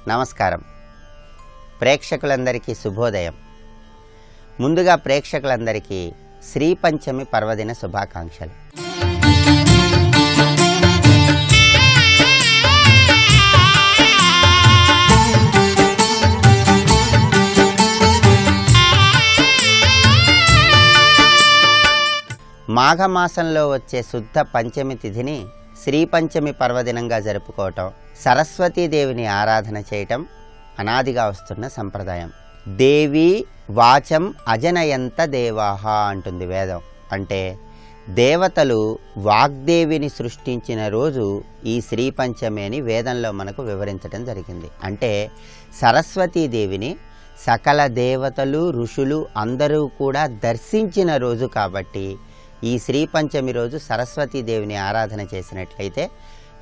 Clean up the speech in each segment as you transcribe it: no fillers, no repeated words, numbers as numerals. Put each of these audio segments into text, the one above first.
నమస్కారం. ప్రేక్షకులందరికీ శుభోదయం. ముందుగా ప్రేక్షకులందరికీ శ్రీ పంచమి పర్వదిన శుభాకాంక్షలు. మాఘమాసంలో వచ్చే శుద్ధ పంచమి తిథిని శ్రీ పంచమి పర్వదినంగా జరుపుకోవటం, సరస్వతీదేవిని ఆరాధన చేయటం అనాదిగా వస్తున్న సంప్రదాయం. దేవి వాచం అజనయంత దేవాహ అంటుంది వేదం. అంటే దేవతలు వాగ్దేవిని సృష్టించిన రోజు ఈ శ్రీ పంచమి అని వేదంలో మనకు వివరించడం జరిగింది. అంటే సరస్వతీదేవిని సకల దేవతలు, ఋషులు అందరూ కూడా దర్శించిన రోజు కాబట్టి ఈ శ్రీ పంచమి రోజు సరస్వతీదేవిని ఆరాధన చేసినట్లయితే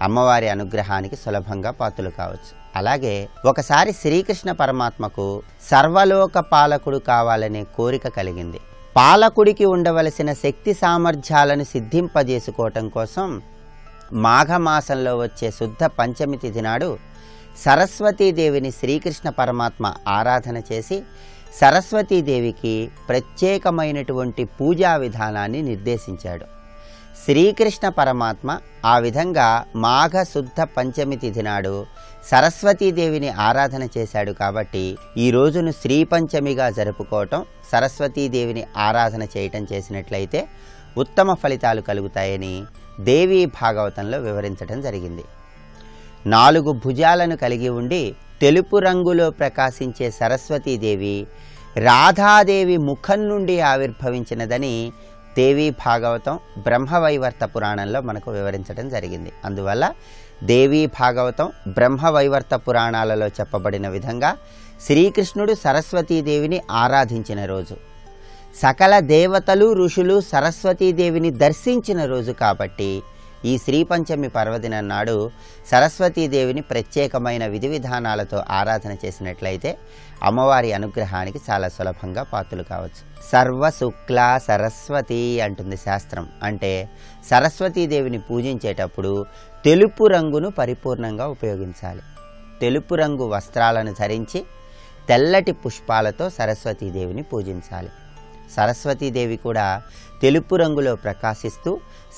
అమ్మవారి అనుగ్రహానికి సులభంగా పాత్రలు కావచ్చు. అలాగే ఒకసారి శ్రీకృష్ణ పరమాత్మకు సర్వలోక పాలకుడు కావాలనే కోరిక కలిగింది. పాలకుడికి ఉండవలసిన శక్తి సామర్థ్యాలను సిద్ధింపజేసుకోవటం కోసం మాఘమాసంలో వచ్చే శుద్ధ పంచమి తిథి నాడు సరస్వతీదేవిని శ్రీకృష్ణ పరమాత్మ ఆరాధన చేసి సరస్వతీదేవికి ప్రత్యేకమైనటువంటి పూజా విధానాన్ని నిర్దేశించాడు. శ్రీకృష్ణ పరమాత్మ ఆ విధంగా మాఘ శుద్ధ పంచమి తిథి నాడు సరస్వతీదేవిని ఆరాధన చేశాడు. కాబట్టి ఈ రోజును శ్రీ పంచమిగా జరుపుకోవటం, సరస్వతీదేవిని ఆరాధన చేయటం చేసినట్లయితే ఉత్తమ ఫలితాలు కలుగుతాయని దేవీ భాగవతంలో వివరించడం జరిగింది. 4 భుజాలను కలిగి ఉండి తెలుపు రంగులో ప్రకాశించే సరస్వతీదేవి రాధాదేవి ముఖం నుండి ఆవిర్భవించినదని దేవీ భాగవతం బ్రహ్మవైవర్త పురాణంలో మనకు వివరించడం జరిగింది. అందువల్ల దేవీ భాగవతం బ్రహ్మవైవర్త పురాణాలలో చెప్పబడిన విధంగా శ్రీకృష్ణుడు సరస్వతీదేవిని ఆరాధించిన రోజు, సకల దేవతలు, ఋషులు సరస్వతీదేవిని దర్శించిన రోజు కాబట్టి ఈ శ్రీ పంచమి పర్వదినం నాడు సరస్వతీదేవిని ప్రత్యేకమైన విధి విధానాలతో ఆరాధన చేసినట్లయితే అమ్మవారి అనుగ్రహానికి చాలా సులభంగా పాత్రలు కావచ్చు. సర్వశుక్ల సరస్వతి అంటుంది శాస్త్రం. అంటే సరస్వతీదేవిని పూజించేటప్పుడు తెలుపు రంగును పరిపూర్ణంగా ఉపయోగించాలి. తెలుపు రంగు వస్త్రాలను ధరించి తెల్లటి పుష్పాలతో సరస్వతీదేవిని పూజించాలి. సరస్వతీదేవి కూడా తెలుపు రంగులో ప్రకాశిస్తూ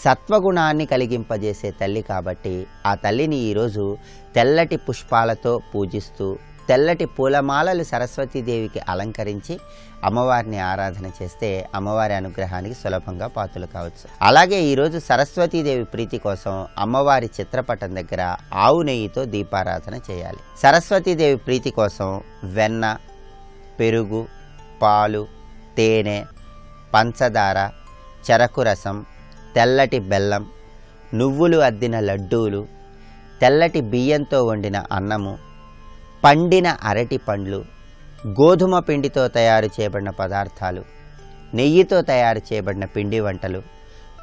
సత్వగుణాన్ని కలిగింపజేసే తల్లి కాబట్టి ఆ తల్లిని ఈరోజు తెల్లటి పుష్పాలతో పూజిస్తూ తెల్లటి పూలమాలలు సరస్వతీదేవికి అలంకరించి అమ్మవారిని ఆరాధన చేస్తే అమ్మవారి అనుగ్రహానికి సులభంగా పాత్రలు కావచ్చు. అలాగే ఈరోజు సరస్వతీదేవి ప్రీతి కోసం అమ్మవారి చిత్రపటం దగ్గర ఆవు నెయ్యితో దీపారాధన చేయాలి. సరస్వతీదేవి ప్రీతి కోసం వెన్న, పెరుగు, పాలు, తేనె, పంచదార, చెరకు రసం, తెల్లటి బెల్లం, నువ్వులు అద్దిన లడ్డూలు, తెల్లటి బియ్యంతో వండిన అన్నము, పండిన అరటి పండ్లు, గోధుమ పిండితో తయారు చేయబడిన పదార్థాలు, నెయ్యితో తయారు చేయబడిన పిండి వంటలు,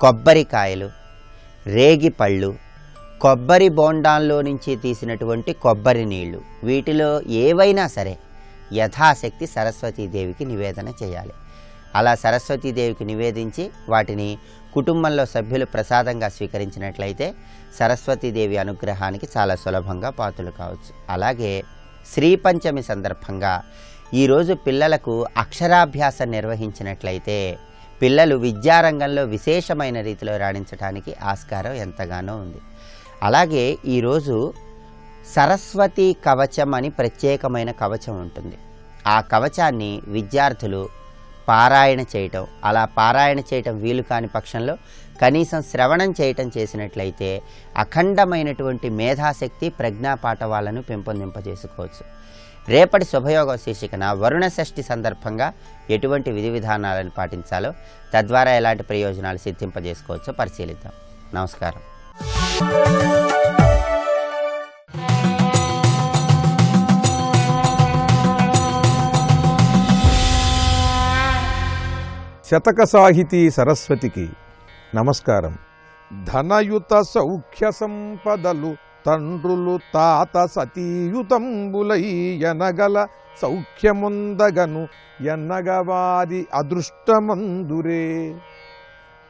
కొబ్బరికాయలు, రేగి పళ్ళు, కొబ్బరి బోండాల్లో నుంచి తీసినటువంటి కొబ్బరి నీళ్లు, వీటిలో ఏవైనా సరే యథాశక్తి సరస్వతీదేవికి నివేదన చేయాలి. అలా సరస్వతీదేవికి నివేదించి వాటిని కుటుంబంలో సభ్యులు ప్రసాదంగా స్వీకరించినట్లయితే సరస్వతీదేవి అనుగ్రహానికి చాలా సులభంగా పాత్రలు కావచ్చు. అలాగే శ్రీ పంచమి సందర్భంగా ఈరోజు పిల్లలకు అక్షరాభ్యాసం నిర్వహించినట్లయితే పిల్లలు విద్యారంగంలో విశేషమైన రీతిలో రాణించడానికి ఆస్కారం ఎంతగానో ఉంది. అలాగే ఈరోజు సరస్వతీ కవచం అని ప్రత్యేకమైన కవచం ఉంటుంది. ఆ కవచాన్ని విద్యార్థులు పారాయణ చేయటం, అలా పారాయణ చేయటం వీలు కాని పక్షంలో కనీసం శ్రవణం చేయటం చేసినట్లయితే అఖండమైనటువంటి మేధాశక్తి, ప్రజ్ఞాపాఠవాలను పెంపొందింపజేసుకోవచ్చు. రేపటి శుభయోగ శీర్షికన వరుణ షష్ఠి సందర్భంగా ఎటువంటి విధి విధానాలను పాటించాలో, తద్వారా ఎలాంటి ప్రయోజనాలు సిద్ధింపజేసుకోవచ్చో పరిశీలిద్దాం. నమస్కారం. శతక సాహితీ సరస్వతికి నమస్కారం. ధనయుత సౌఖ్య సంపదలు తండ్రులు తాత సతీయుతంబులై ఎనగల సౌఖ్యముందగను ఎన్నగవారి అదృష్టమందురే.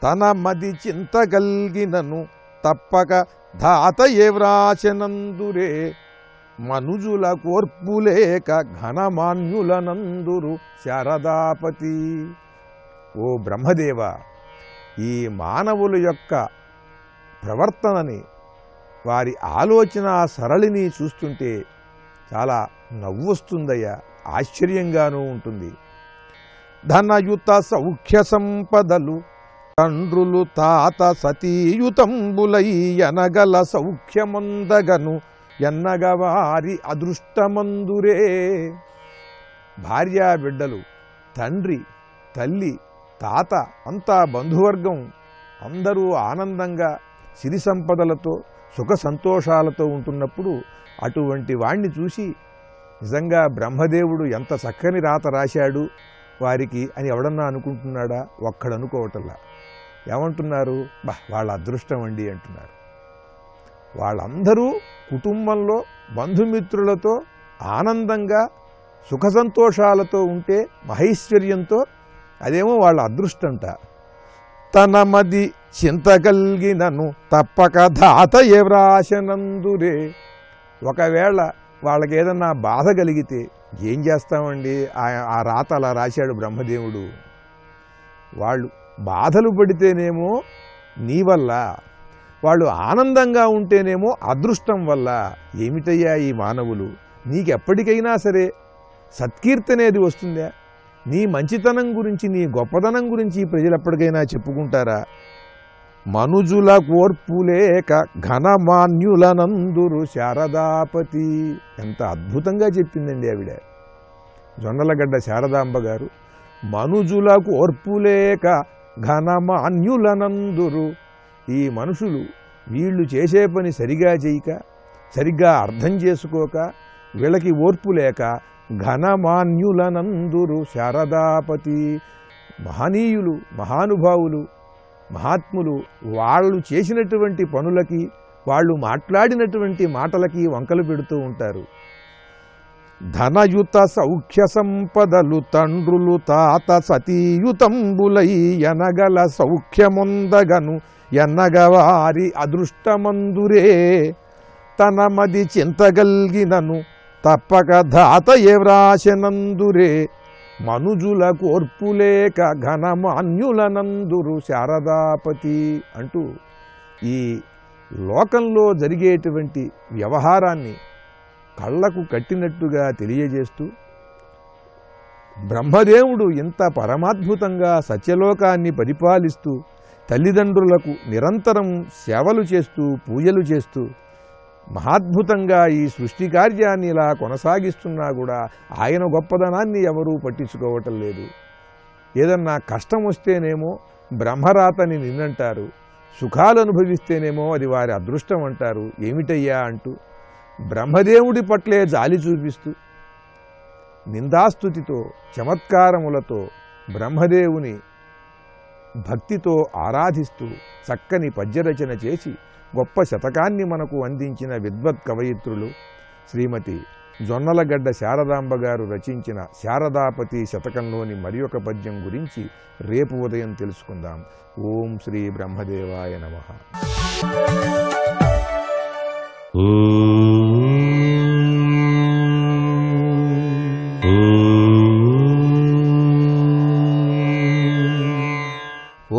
తన మది చింతగల్గినను తప్పక ధాతయే వ్రాసెనందురే. మనుజుల కోర్పులేక ఘనమాన్యులనందురు శారదాపతి. ఓ బ్రహ్మదేవ, ఈ మానవుల యొక్క ప్రవర్తనని, వారి ఆలోచన సరళిని చూస్తుంటే చాలా నవ్వొస్తుందయ్యా, ఆశ్చర్యంగానూ ఉంటుంది. ధనయుత సౌఖ్య సంపదలు తండ్రులు తాత సతీయుతంబులై ఎనగల సౌఖ్యమందగను ఎన్నగవారి అదృష్టమందురే. భార్యా బిడ్డలు, తండ్రి, తల్లి, తాత అంతా బంధువర్గం అందరూ ఆనందంగా సిరి సంపదలతో సుఖ సంతోషాలతో ఉంటున్నప్పుడు అటువంటి వాణ్ణి చూసి నిజంగా బ్రహ్మదేవుడు ఎంత చక్కని రాత రాశాడు వారికి అని ఎవడన్నా అనుకుంటున్నాడా? ఒక్కడనుకోవటంలా. ఏమంటున్నారు? వాళ్ళ అదృష్టం అండి అంటున్నారు. వాళ్ళందరూ కుటుంబంలో బంధుమిత్రులతో ఆనందంగా సుఖ సంతోషాలతో ఉంటే మహైశ్వర్యంతో, అదేమో వాళ్ళ అదృష్టంట. తన మది చింతగల్గినను తప్పక ధాతయే వ్రాసెనందురే. ఒకవేళ వాళ్ళకి ఏదన్నా బాధ కలిగితే ఏం చేస్తామండి? ఆ రాత అలా రాశాడు బ్రహ్మదేవుడు. వాళ్ళు బాధలు పడితేనేమో నీ వల్ల, వాళ్ళు ఆనందంగా ఉంటేనేమో అదృష్టం వల్ల. ఏమిటయ్యా ఈ మానవులు! నీకెప్పటికైనా సరే సత్కీర్తనేది వస్తుందా? నీ మంచితనం గురించి, నీ గొప్పతనం గురించి ప్రజలు ఎప్పటికైనా చెప్పుకుంటారా? మనుజుల కోర్పులేక ఘనమాన్యులనందురు శారదాపతి. ఎంత అద్భుతంగా చెప్పిందండి ఆవిడ, జొన్నలగడ్డ శారదాంబ గారు. మనుజుల కోర్పులేక ఘనమాన్యులనందురు. ఈ మనుషులు వీళ్ళు చేసే పని సరిగా చేయక, సరిగ్గా అర్థం చేసుకోక, వీళ్ళకి ఓర్పు లేక ఘనమాన్యులనందురు శారదాపతి. మహనీయులు, మహానుభావులు, మహాత్ములు వాళ్ళు చేసినటువంటి పనులకి, వాళ్ళు మాట్లాడినటువంటి మాటలకి వంకలు పెడుతూ ఉంటారు. ధనయుత సౌఖ్య సంపదలు తండ్రులు తాత సతీయుతంబులై ఎనగల సౌఖ్యముందగను ఎన్నగవారి అదృష్టమందురే. తన మది చింతగల్గినను తప్పక ధాతయే వ్రాసెనందురే. మనుజుల కోర్పులేక ఘనమాన్యులనందురు శారదాపతి అంటూ ఈ లోకంలో జరిగేటువంటి వ్యవహారాన్ని కళ్ళకు కట్టినట్టుగా తెలియజేస్తూ, బ్రహ్మదేవుడు ఇంత పరమాద్భుతంగా సత్యలోకాన్ని పరిపాలిస్తూ, తల్లిదండ్రులకు నిరంతరం సేవలు చేస్తూ, పూజలు చేస్తూ, మహాద్భుతంగా ఈ సృష్టి కార్యాన్ని ఇలా కొనసాగిస్తున్నా కూడా ఆయన గొప్పదనాన్ని ఎవరూ పట్టించుకోవటం లేదు. ఏదన్నా కష్టం వస్తేనేమో బ్రహ్మరాతని నిన్నంటారు, సుఖాలు అనుభవిస్తేనేమో అది వారి అదృష్టం అంటారు. ఏమిటయ్యా అంటూ బ్రహ్మదేవుడి పట్లే జాలి చూపిస్తూ, నిందాస్తుతితో, చమత్కారములతో బ్రహ్మదేవుని భక్తితో ఆరాధిస్తూ చక్కని పద్యరచన చేసి గొప్ప శతకాన్ని మనకు అందించిన విద్వత్ కవయిత్రులు శ్రీమతి జొన్నలగడ్డ శారదాంబ గారు రచించిన శారదాపతి శతకంలోని మరి ఒక పద్యం గురించి రేపు ఉదయం తెలుసుకుందాం. ఓం శ్రీ బ్రహ్మదేవాయ నమః.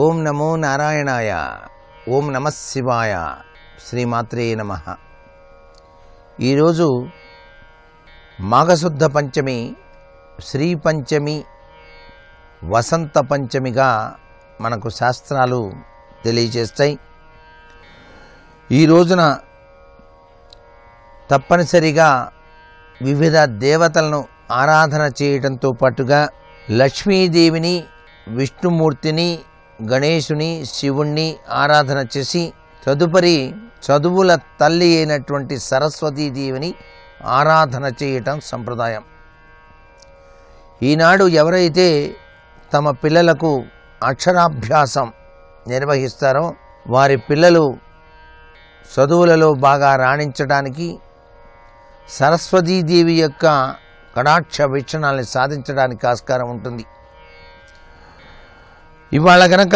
ఓం నమో నారాయణాయ. ఓం నమః శివాయ. శ్రీమాత్రే నమః. ఈరోజు మాఘశుద్ధ పంచమి, శ్రీ పంచమి, వసంత పంచమిగా మనకు శాస్త్రాలు తెలియజేస్తాయి. ఈ రోజున తప్పనిసరిగా వివిధ దేవతలను ఆరాధన చేయడంతో పాటుగా లక్ష్మీదేవిని, విష్ణుమూర్తిని, గణేశుని, శివుణ్ణి ఆరాధన చేసి తదుపరి చదువుల తల్లి అయినటువంటి సరస్వతీదేవిని ఆరాధన చేయటం సంప్రదాయం. ఈనాడు ఎవరైతే తమ పిల్లలకు అక్షరాభ్యాసం నిర్వహిస్తారో వారి పిల్లలు చదువులలో బాగా రాణించడానికి, సరస్వతీదేవి యొక్క కటాక్ష వీక్షణాలను సాధించడానికి ఆస్కారం ఉంటుంది. ఇవాళ గనక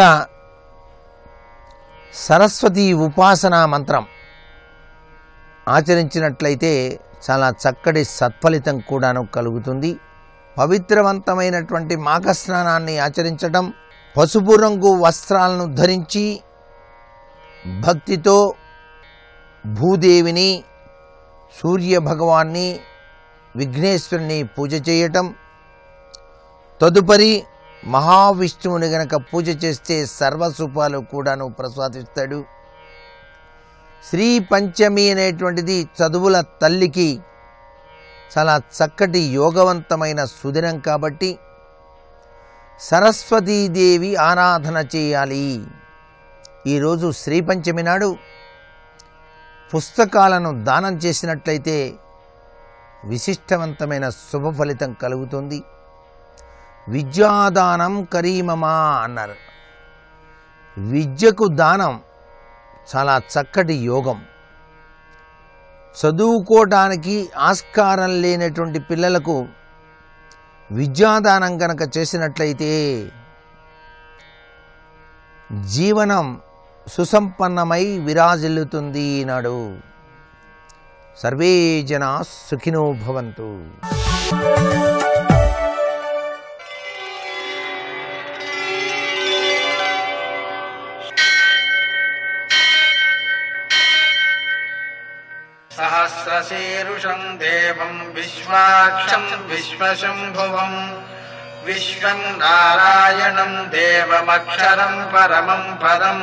సరస్వతి ఉపాసనా మంత్రం ఆచరించినట్లయితే చాలా చక్కటి సత్ఫలితం కూడాను కలుగుతుంది. పవిత్రవంతమైనటువంటి మాఘస్నానాన్ని ఆచరించడం, పసుపు రంగు వస్త్రాలను ధరించి భక్తితో భూదేవిని, సూర్య భగవాన్ని, విఘ్నేశ్వరుని పూజ చేయటం, తదుపరి మహావిష్ణువుని గనక పూజ చేస్తే సర్వశుభాలు కూడాను ప్రసాదిస్తాడు. శ్రీ పంచమి అనేటువంటిది చదువుల తల్లికి చాలా చక్కటి యోగవంతమైన సుదినం కాబట్టి సరస్వతీదేవి ఆరాధన చేయాలి. ఈరోజు శ్రీ పంచమి నాడు పుస్తకాలను దానం చేసినట్లయితే విశిష్టవంతమైన శుభ ఫలితం కలుగుతుంది. విద్యాదానం కరీమమా అన్నారు. విద్యకు దానం చాలా చక్కటి యోగం. చదువుకోవడానికి ఆస్కారం లేనటువంటి పిల్లలకు విద్యాదానం కనుక చేసినట్లయితే జీవనం సుసంపన్నమై విరాజిల్లుతుంది. నాడు సర్వే జనా సుఖినో భవంతు. సహస్రశీరుషం దేవం విశ్వాక్షం విశ్వశంభువం విశ్వం నారాయణం దేవమక్షరం పరమం పదం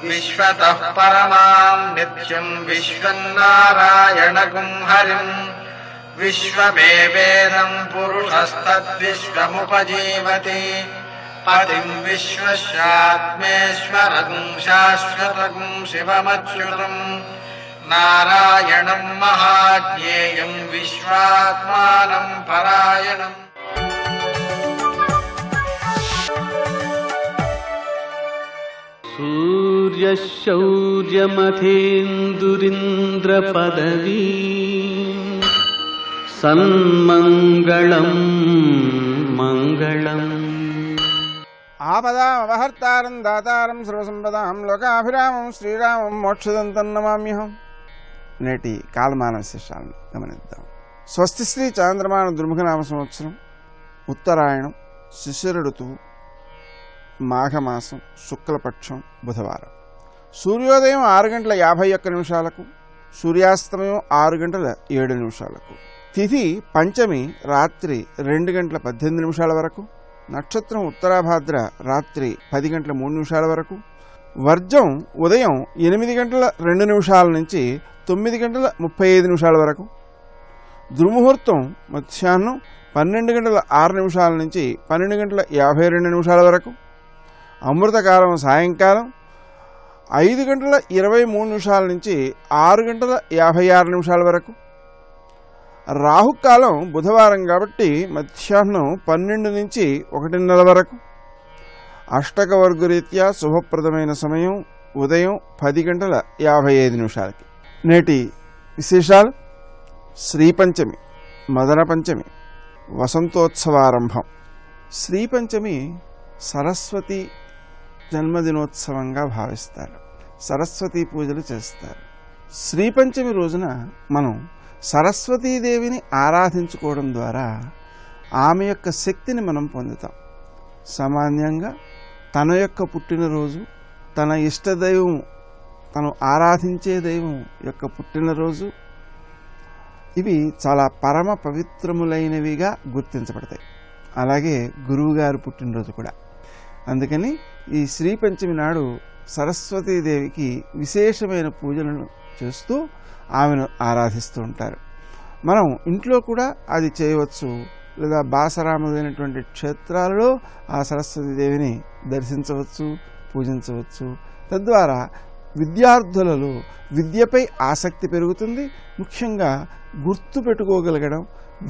విశ్వతః పరమాం నిత్యం విశ్వం నారాయణగుం హరిం విశ్వమేవేదం పురుషస్తద్విశ్వముపజీవతి పతిం విశ్వస్యాత్మేశ్వరగుం శాశ్వతగుం శివమచ్యుతం నారాయణం మహాజ్ఞేయం విశ్వాత్మానం పరాయణం. సూర్యశౌర్యమథేందురింద్రపదవీ సన్మంగళం మంగళం. ఆపదామపహర్తారం దాతారం సర్వసంపదాం లోకాభిరామం శ్రీరామం మోక్షదంతం నమామ్యహం. నేటి కాలమాన విశేషాలను గమనిద్దాం. స్వస్తి శ్రీ చాంద్రమాన దుర్ముఖనామ సంవత్సరం, ఉత్తరాయణం, శిశిర ఋతువు, మాఘమాసం, శుక్లపక్షం, బుధవారం. సూర్యోదయం 6:51, సూర్యాస్తమయం 6:07. తిథి పంచమి రాత్రి 2:18 వరకు, నక్షత్రం ఉత్తరాభాద్ర రాత్రి 10:03 వరకు, వర్జం ఉదయం 8:02 నుంచి 9:35 వరకు, దుర్ముహూర్తం మధ్యాహ్నం 12:06 నుంచి 12:52 వరకు, అమృతకాలం సాయంకాలం 5:23 నుంచి 6:56 వరకు, రాహుకాలం బుధవారం కాబట్టి మధ్యాహ్నం 12 నుంచి 1:30 వరకు, అష్టకవర్గరీత్యా శుభప్రదమైన సమయం ఉదయం 10:55. నేటి విశేషాలు: శ్రీపంచమి, మదన పంచమి, వసంతోత్సవారంభం. శ్రీపంచమి సరస్వతి జన్మదినోత్సవంగా భావిస్తారు. సరస్వతీ పూజలు చేస్తారు. శ్రీపంచమి రోజున మనం సరస్వతీదేవిని ఆరాధించుకోవడం ద్వారా ఆమె యొక్క శక్తిని మనం పొందుతాం. సామాన్యంగా తన యొక్క పుట్టినరోజు, తన ఇష్టదైవం, తను ఆరాధించే దైవం యొక్క పుట్టినరోజు, ఇవి చాలా పరమ పవిత్రములైనవిగా గుర్తించబడతాయి. అలాగే గురువుగారు పుట్టినరోజు కూడా. అందుకని ఈ శ్రీపంచమి నాడు సరస్వతీదేవికి విశేషమైన పూజలను చేస్తూ ఆమెను ఆరాధిస్తూ ఉంటారు. మనం ఇంట్లో కూడా అది చేయవచ్చు, లేదా బాసరాముదైనటువంటి క్షేత్రాలలో ఆ సరస్వతీదేవిని దర్శించవచ్చు, పూజించవచ్చు. తద్వారా విద్యార్థులలో విద్యపై ఆసక్తి పెరుగుతుంది. ముఖ్యంగా గుర్తు పెట్టుకోగలగడం,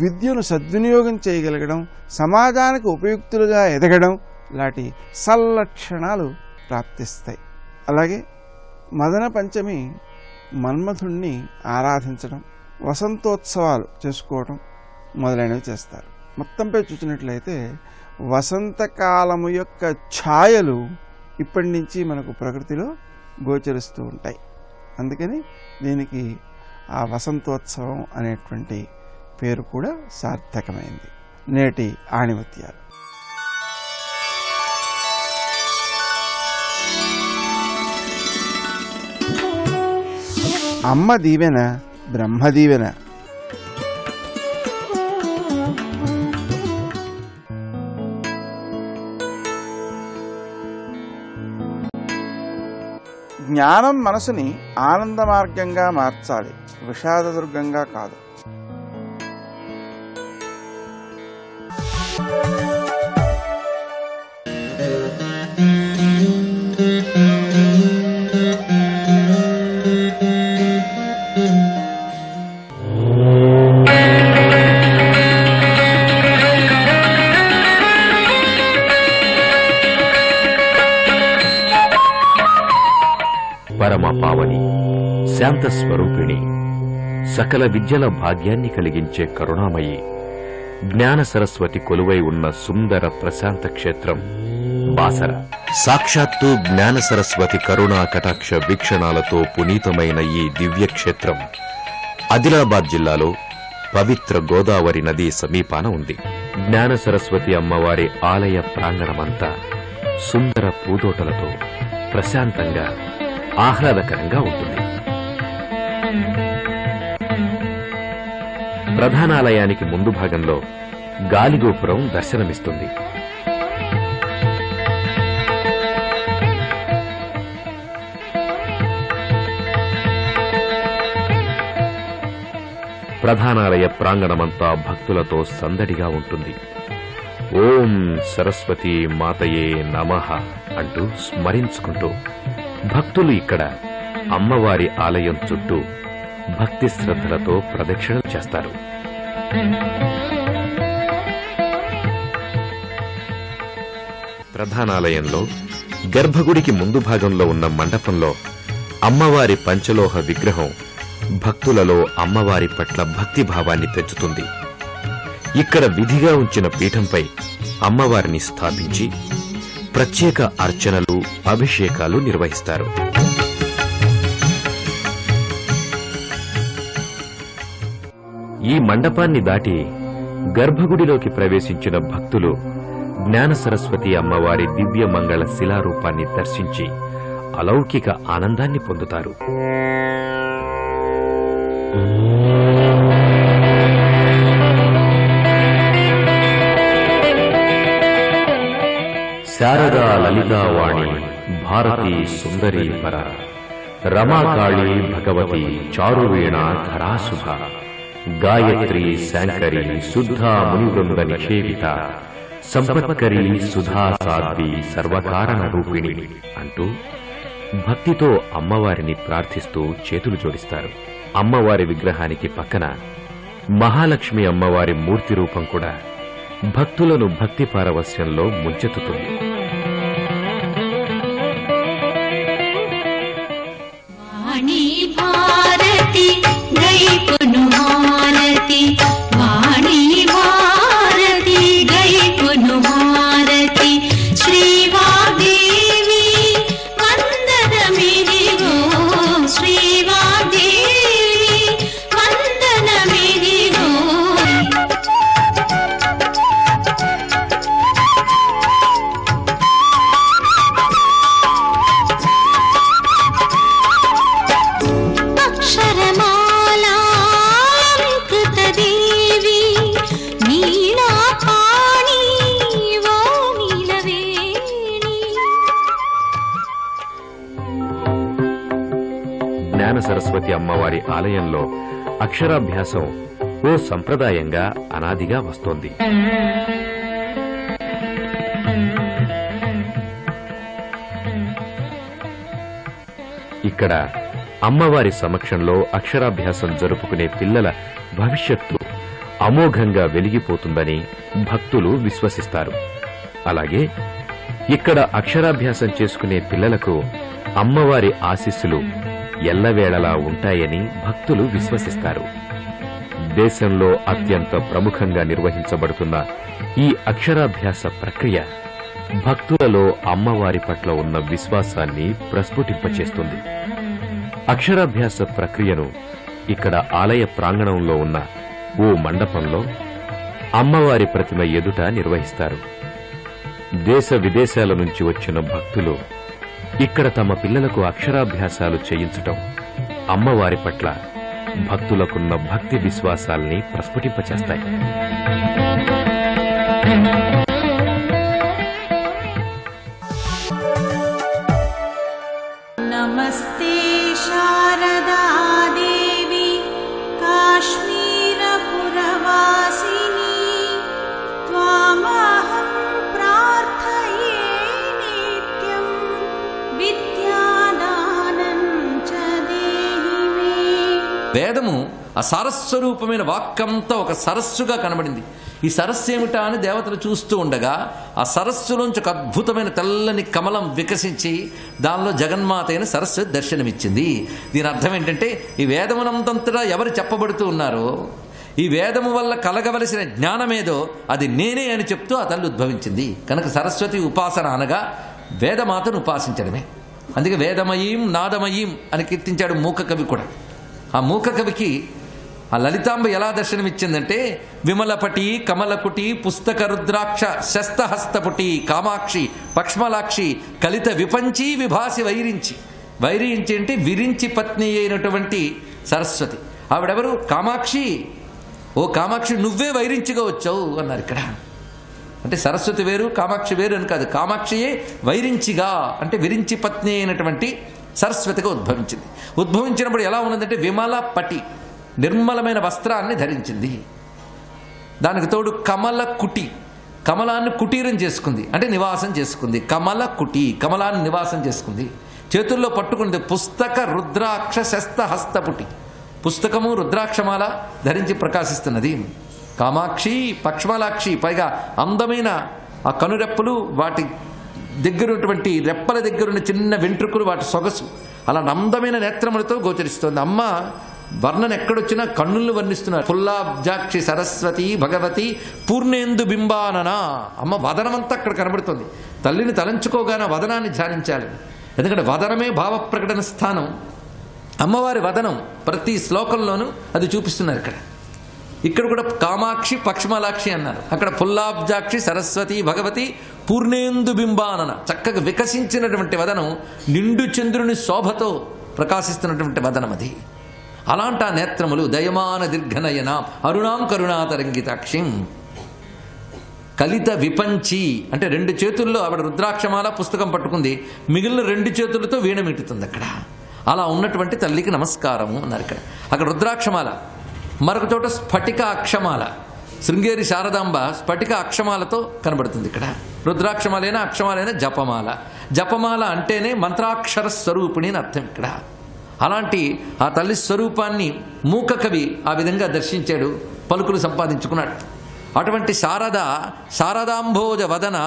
విద్యను సద్వినియోగం చేయగలగడం, సమాజానికి ఉపయుక్తులుగా ఎదగడం లాంటి సల్లక్షణాలు ప్రాప్తిస్తాయి. అలాగే మదన పంచమి మన్మథుణ్ణి ఆరాధించడం, వసంతోత్సవాలు చేసుకోవడం మొదలైనవి చేస్తారు. మొత్తంపై చూసినట్లయితే వసంతకాలము యొక్క ఛాయలు ఇప్పటి నుంచి మనకు ప్రకృతిలో గోచరిస్తూ ఉంటాయి. అందుకని దీనికి ఆ వసంతోత్సవం అనేటువంటి పేరు కూడా సార్థకమైంది. నేటి ఆణిముత్యాలు. అమ్మ దీవెన బ్రహ్మ దీవెన. జ్ఞానం మనసుని ఆనంద మార్గంగా మార్చాలి, విషాదదుర్గంగా కాదు. పరమ పావని, శాంత స్వరూపిణి, సకల విద్యల భాగ్యాన్ని కలిగించే కరుణామయి, జ్ఞాన సరస్వతి కొలువై ఉన్న సుందర ప్రశాంత క్షేత్రం బాసర. సాక్షాత్తు జ్ఞాన సరస్వతి కరుణా కటాక్ష వీక్షణాలతో పునీతమైన ఈ దివ్యక్షేత్రం ఆదిలాబాద్ జిల్లాలో పవిత్ర గోదావరి నది సమీపాన ఉంది. జ్ఞాన సరస్వతి అమ్మవారి ఆలయ ప్రాంగణమంతా సుందర పూదోటలతో ప్రశాంతంగా ఆహ్లాదకరంగా ఉంటుంది. ప్రధానాలయానికి ముందు భాగంలో గాలిగోపురం దర్శనమిస్తుంది. ప్రధానాలయ ప్రాంగణమంతా భక్తులతో సందడిగా ఉంటుంది. ఓం సరస్వతి మాతయే నమః అంటూ స్మరించుకుంటూ భక్తులు ఇక్కడ అమ్మవారి ఆలయం చుట్టూ భక్తి శ్రద్ధలతో ప్రదక్షిణలు చేస్తారు. ప్రధానాలయంలో గర్భగుడికి ముందు భాగంలో ఉన్న మండపంలో అమ్మవారి పంచలోహ విగ్రహం భక్తులలో అమ్మవారి పట్ల భక్తిభావాన్ని పెంచుతుంది. ఇక్కడ విధిగా ఉంచిన పీఠంపై అమ్మవారిని స్థాపించి ప్రత్యేక అర్చనలు, అభిషేకాలు నిర్వహిస్తారు. ఈ మండపాన్ని దాటి గర్భగుడిలోకి ప్రవేశించిన భక్తులు జ్ఞాన సరస్వతి అమ్మవారి దివ్య మంగళ శిలారూపాన్ని దర్శించి అలౌకిక ఆనందాన్ని పొందుతారు. శారదా లలితావాణి భారతీ సుందరీ పర రమాకాళీ భగవతి చారువీణ ధరాశుభ గాయత్రీ శాంకరీ శుద్ధా మునివృంద నిషేవిత సంపత్కరీ సుధా సాధ్వి సర్వకారణ రూపిణి అంటూ భక్తితో అమ్మవారిని ప్రార్థిస్తూ చేతులు జోడిస్తారు. అమ్మవారి విగ్రహానికి పక్కన మహాలక్ష్మి అమ్మవారి మూర్తి రూపం కూడా భక్తులను భక్తి పారవస్యంలో ముంచెత్తుతుంది. వాణి భారతి గైకొను హారతి, వాణి భారతి గైకొను హారతి, శ్రీవాదేవి వందనమిదిగో, శ్రీవాదేవి వందనమిదిగో. జ్ఞాన సరస్వతి అమ్మవారి ఆలయంలో అక్షరాభ్యాసం ఓ సంప్రదాయంగా అనాదిగా వస్తోంది. ఇక్కడ అమ్మవారి సమక్షంలో అక్షరాభ్యాసం జరుపుకునే పిల్లల భవిష్యత్తు అమోఘంగా వెలిగిపోతుందని భక్తులు విశ్వసిస్తారు. అలాగే ఇక్కడ అక్షరాభ్యాసం చేసుకునే పిల్లలకు అమ్మవారి ఆశీస్సులు ఎల్లవేళలా ఉంటాయని భక్తులు విశ్వసిస్తారు. దేశంలో అత్యంత ప్రముఖంగా నిర్వహించబడుతున్న ఈ అక్షరాభ్యాస ప్రక్రియ భక్తులలో అమ్మవారి పట్ల ఉన్న విశ్వాసాన్ని ప్రస్ఫుటింపచేస్తుంది. అక్షరాభ్యాస ప్రక్రియను ఇక్కడ ఆలయ ప్రాంగణంలో ఉన్న ఓ మండపంలో అమ్మవారి ప్రతిమ ఎదుట నిర్వహిస్తారు. దేశ విదేశాల నుంచి వచ్చిన భక్తులు ఇక్కడ తమ పిల్లలకు అక్షరాభ్యాసాలు చేయించటం అమ్మవారి పట్ల భక్తులకున్న భక్తి విశ్వాసాల్ని ప్రస్ఫుటింపచేస్తాయి. నమస్తే శారదా దేవి కాశ్మీరపురవాసిని త్వామహం ప్రార్థయే నిత్యం విద్యాదానం చ దేహి మే. వేదము ఆ సారస్వరూపమైన వాక్కంతా ఒక సరస్సుగా కనబడింది. ఈ సరస్సు ఏమిటా అని దేవతలు చూస్తూ ఉండగా ఆ సరస్సులోంచి ఒక అద్భుతమైన తెల్లని కమలం వికసించి దానిలో జగన్మాత అయిన సరస్సు దర్శనమిచ్చింది. దీని అర్థం ఏంటంటే ఈ వేదమునంతటా ఎవరు చెప్పబడుతూ ఉన్నారో ఈ వేదము వల్ల కలగవలసిన జ్ఞానమేదో అది నేనే అని చెప్తూ ఆ తల్లి ఉద్భవించింది. కనుక సరస్వతి ఉపాసన అనగా వేదమాతను ఉపాసించడమే. అందుకే వేదమయీం నాదమయీం అని కీర్తించాడు మూక కవి కూడా. ఆ మూక కవికి ఆ లలితాంబ ఎలా దర్శనమిచ్చిందంటే విమలపటి కమలకుటి పుస్తక రుద్రాక్ష శస్తహస్తపుటి కామాక్షి పక్ష్మలాక్షి కలిత విపంచి విభాసి వైరించి. వైరించి అంటే విరించి పత్ని అయినటువంటి సరస్వతి. ఆవిడెవరు? కామాక్షి. ఓ కామాక్షి నువ్వే వైరించిగా వచ్చావు అన్నారు ఇక్కడ. అంటే సరస్వతి వేరు కామాక్షి వేరు అని కాదు, కామాక్షియే వైరించిగా అంటే విరించి పత్ని అయినటువంటి సరస్వతిగా ఉద్భవించింది. ఉద్భవించినప్పుడు ఎలా ఉన్నదంటే విమల పటి నిర్మలమైన వస్త్రాన్ని ధరించింది. దానికి తోడు కమల కుటి కమలాన్ని కుటీరం చేసుకుంది అంటే నివాసం చేసుకుంది. కమల కుటి కమలాన్ని నివాసం చేసుకుంది. చేతుల్లో పట్టుకుంది పుస్తక రుద్రాక్ష శస్త హస్తపుటి పుస్తకము రుద్రాక్షమాల ధరించి ప్రకాశిస్తున్నది. కామాక్షి పక్ష్మలాక్షి పైగా అందమైన ఆ కనురెప్పలు వాటి దగ్గరున్నటువంటి రెప్పల దగ్గరున్న చిన్న వెంట్రుకలు వాటి సొగసు అలా అందమైన నేత్రములతో గోచరిస్తోంది. అమ్మ వర్ణన ఎక్కడొచ్చినా కన్నులను వర్ణిస్తున్నారు. ఫుల్లాబ్జాక్షి సరస్వతి భగవతి పూర్ణేందు బింబానన. అమ్మ వదనమంతా అక్కడ కనబడుతుంది. తల్లిని తలంచుకోగానే వదనాన్ని ధ్యానించాలి. ఎందుకంటే వదనమే భావ ప్రకటన స్థానం. అమ్మవారి వదనం ప్రతి శ్లోకంలోనూ అది చూపిస్తున్నారు. ఇక్కడ కూడా కామాక్షి పక్ష్మలాక్షి అన్నారు. అక్కడ ఫుల్లాబ్జాక్షి సరస్వతి భగవతి పూర్ణేందు బింబానన. చక్కగా వికసించినటువంటి వదనం నిండు చంద్రుని శోభతో ప్రకాశిస్తున్నటువంటి వదనం అది. అలాంటి ఆ నేత్రములు దయమాన దీర్ఘనయన అరుణాం కరుణాతరంగితాక్షిం. కలిత విపంచి అంటే రెండు చేతుల్లో ఆవిడ రుద్రాక్షమాల పుస్తకం పట్టుకుంది, మిగిలిన రెండు చేతులతో వీణ మీటుతుంది. అక్కడ అలా ఉన్నటువంటి తల్లికి నమస్కారము అన్నారు. అక్కడ రుద్రాక్షమాల, మరొక చోట స్ఫటిక అక్షమాల. శృంగేరి శారదాంబ స్ఫటిక అక్షమాలతో కనబడుతుంది. ఇక్కడ రుద్రాక్షమాలైన అక్షమాలైన జపమాల. జపమాల అంటేనే మంత్రాక్షర స్వరూపిణి అని అర్థం. ఇక్కడ అలాంటి ఆ తల్లి స్వరూపాన్ని మూక కవి ఆ విధంగా దర్శించాడు, పలుకులు సంపాదించుకున్నాడు. అటువంటి శారదాంభోజ వదన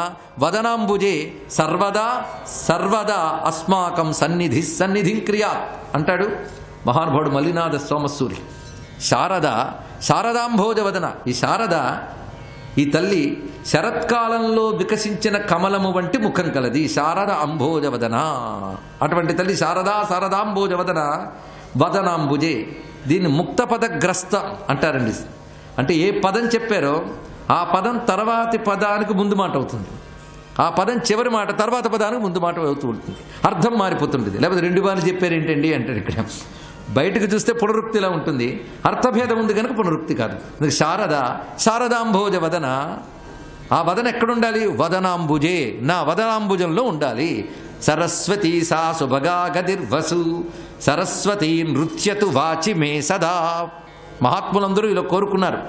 వదనాంబుజే సర్వదా సర్వదా అస్మాకం సన్నిధిం క్రియా అంటాడు మహానుభావుడు మల్లినాథ సోమసూరి. శారదాంభోజ వదన. ఈ శారద ఈ తల్లి శరత్కాలంలో వికసించిన కమలము వంటి ముఖం కలది. శారద అంభోజవదన. అటువంటి తల్లి శారదాంభోజవదన వదనాంబుజే. దీన్ని ముక్తపదగ్రస్త అంటారండి. అంటే ఏ పదం చెప్పారో ఆ పదం తర్వాతి పదానికి ముందు మాట అవుతుంది, ఆ పదం చివరి మాట తర్వాత పదానికి ముందు మాట అవుతూ ఉంటుంది, అర్థం మారిపోతుంటుంది. లేకపోతే రెండు బాలు చెప్పారేంటండి అంటారు. ఇక్కడ బయటకు చూస్తే పునరుక్తిలా ఉంటుంది, అర్థభేదం ఉంది కనుక పునరుక్తి కాదు. శారదాంభోజ వదన. ఆ వదన ఎక్కడుండాలి? వదనాంబుజే, నా వదనాంబుజంలో ఉండాలి. సరస్వతి సా సుభగా గదిర్వసు సరస్వతి నృత్యతు వాచి మే సదా. మహాత్ములందరూ ఇలా కోరుకున్నారు,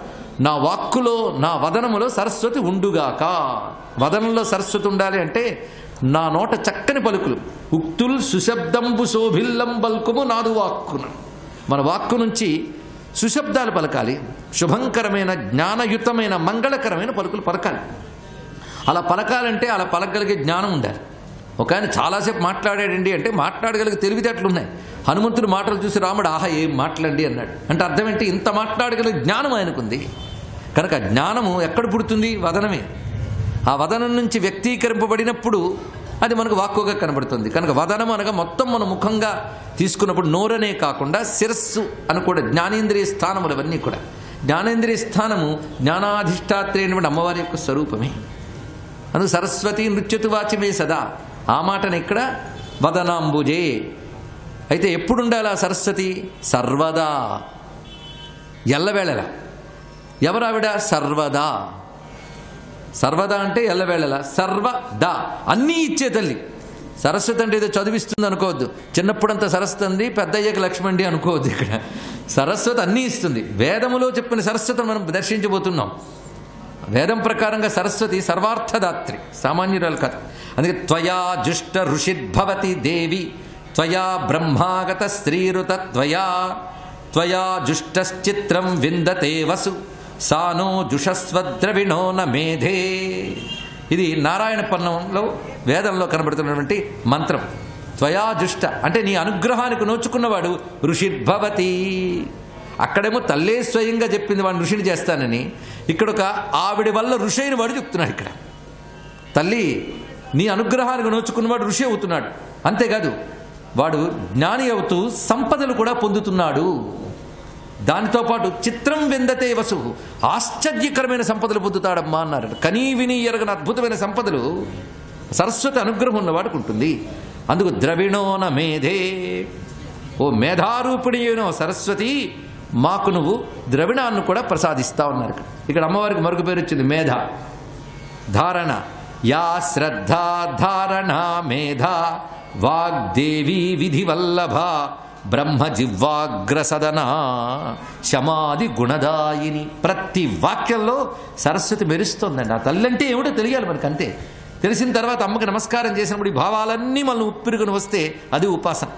నా వాక్కులో నా వదనములో సరస్వతి ఉండుగాక. వదనంలో సరస్వతి ఉండాలి అంటే నా నోట చక్కని పలుకులు, ఉక్తుల్ సుశబ్దంబు శోభిల్లం పలుకుము నాదు వాక్కున. మన వాక్కు నుంచి సుశబ్దాలు పలకాలి, శుభంకరమైన జ్ఞానయుతమైన మంగళకరమైన పలుకులు పలకాలి. అలా పలకాలంటే అలా పలకగలిగే జ్ఞానం ఉండాలి. ఒక ఆయన చాలాసేపు మాట్లాడాడండి అంటే మాట్లాడగలిగే తెలివితేటలు ఉన్నాయి, హనుమంతుడి మాటలు చూసి రాముడు ఆహా ఏం మాట్లాడండి అన్నాడు. అంటే అర్థం ఏంటి? ఇంత మాట్లాడగల జ్ఞానం ఆయనకుంది కనుక జ్ఞానము ఎక్కడ పుడుతుంది? వదనమే. ఆ వదనం నుంచి వ్యక్తీకరింపబడినప్పుడు అది మనకు వాక్కుగా కనబడుతుంది. కనుక వదనం అనగా మొత్తం మన ముఖంగా తీసుకున్నప్పుడు నోరనే కాకుండా శిరస్సు అని కూడా జ్ఞానేంద్రియ స్థానములు అవన్నీ కూడా. జ్ఞానేంద్రియ స్థానము జ్ఞానాధిష్టాత్రి అయినటువంటి అమ్మవారి యొక్క స్వరూపమే. అందుకు సరస్వతి నృత్యతు వాచిమే సదా, ఆ మాటను ఇక్కడ వదనాంబుజే. అయితే ఎప్పుడు ఉండాలి ఆ సరస్వతి? సర్వదా, ఎల్లవేళలా. ఎవరావిడ? సర్వదా. సర్వదా అంటే ఎల్లవేళలా, సర్వదా అన్నీ ఇచ్చే తల్లి. సరస్వతి అంటే ఏదో చదివిస్తుంది అనుకోవద్దు. చిన్నప్పుడంతా సరస్వతి అండి, పెద్దయ్యాక లక్ష్మండి అనుకోవద్దు. ఇక్కడ సరస్వతి అన్నీ ఇస్తుంది. వేదములో చెప్పిన సరస్వతిని మనం దర్శించబోతున్నాం. వేదం ప్రకారంగా సరస్వతి సర్వార్థదాత్రి, సామాన్యురాలు కాదు. అందుకే త్వయా జుష్ట ఋషిద్భవతి దేవి, త్వయా బ్రహ్మాగత స్త్రీరుత, త్వయా జుష్టశ్చిత్రం విందతే వసు, సానో జుషస్వద్రవిణో న మేధే. ఇది నారాయణ పర్ణంలో వేదంలో కనబడుతున్నటువంటి మంత్రం. త్వయా జుష్ట అంటే నీ అనుగ్రహానికి నోచుకున్నవాడు ఋషిర్భవతి. అక్కడేమో తల్లే స్వయంగా చెప్పింది వాడిని ఋషిని చేస్తానని. ఇక్కడ ఒక ఆవిడ వల్ల ఋషి అయిన వాడు చెప్తున్నాడు. ఇక్కడ తల్లి నీ అనుగ్రహానికి నోచుకున్నవాడు ఋషి అవుతున్నాడు. అంతేకాదు వాడు జ్ఞాని అవుతూ సంపదలు కూడా పొందుతున్నాడు. దానితో పాటు చిత్రం విందతే వసు, ఆశ్చర్యకరమైన సంపదలు పొందుతాడమ్మా అన్నారు. కనీ విని ఎరగని అద్భుతమైన సంపదలు సరస్వతి అనుగ్రహం ఉన్నవాడికి ఉంటుంది. అందుకు ద్రవిణోన మేధే, ఓ మేధారూపిణియేనో సరస్వతి, మాకు నువ్వు ద్రవిణాన్ని కూడా ప్రసాదిస్తా ఉన్నారు. ఇక్కడ అమ్మవారికి మరొక పేరు వచ్చింది మేధ, ధారణ. యా శ్రద్ధా ధారణ మేధ వాగ్దేవీ విధివల్లభ బ్రహ్మ జిహ్వాగ్రసదన శమాది గుణదాయిని. ప్రతి వాక్యంలో సరస్వతి మెరుస్తోందండి. ఆ తల్లంటే ఏమిటో తెలియాలి మనకు. అంతే తెలిసిన తర్వాత అమ్మకి నమస్కారం చేసినప్పుడు ఈ భావాలన్నీ మనం ఉప్పిరుగుని వస్తే అది ఉపాసన.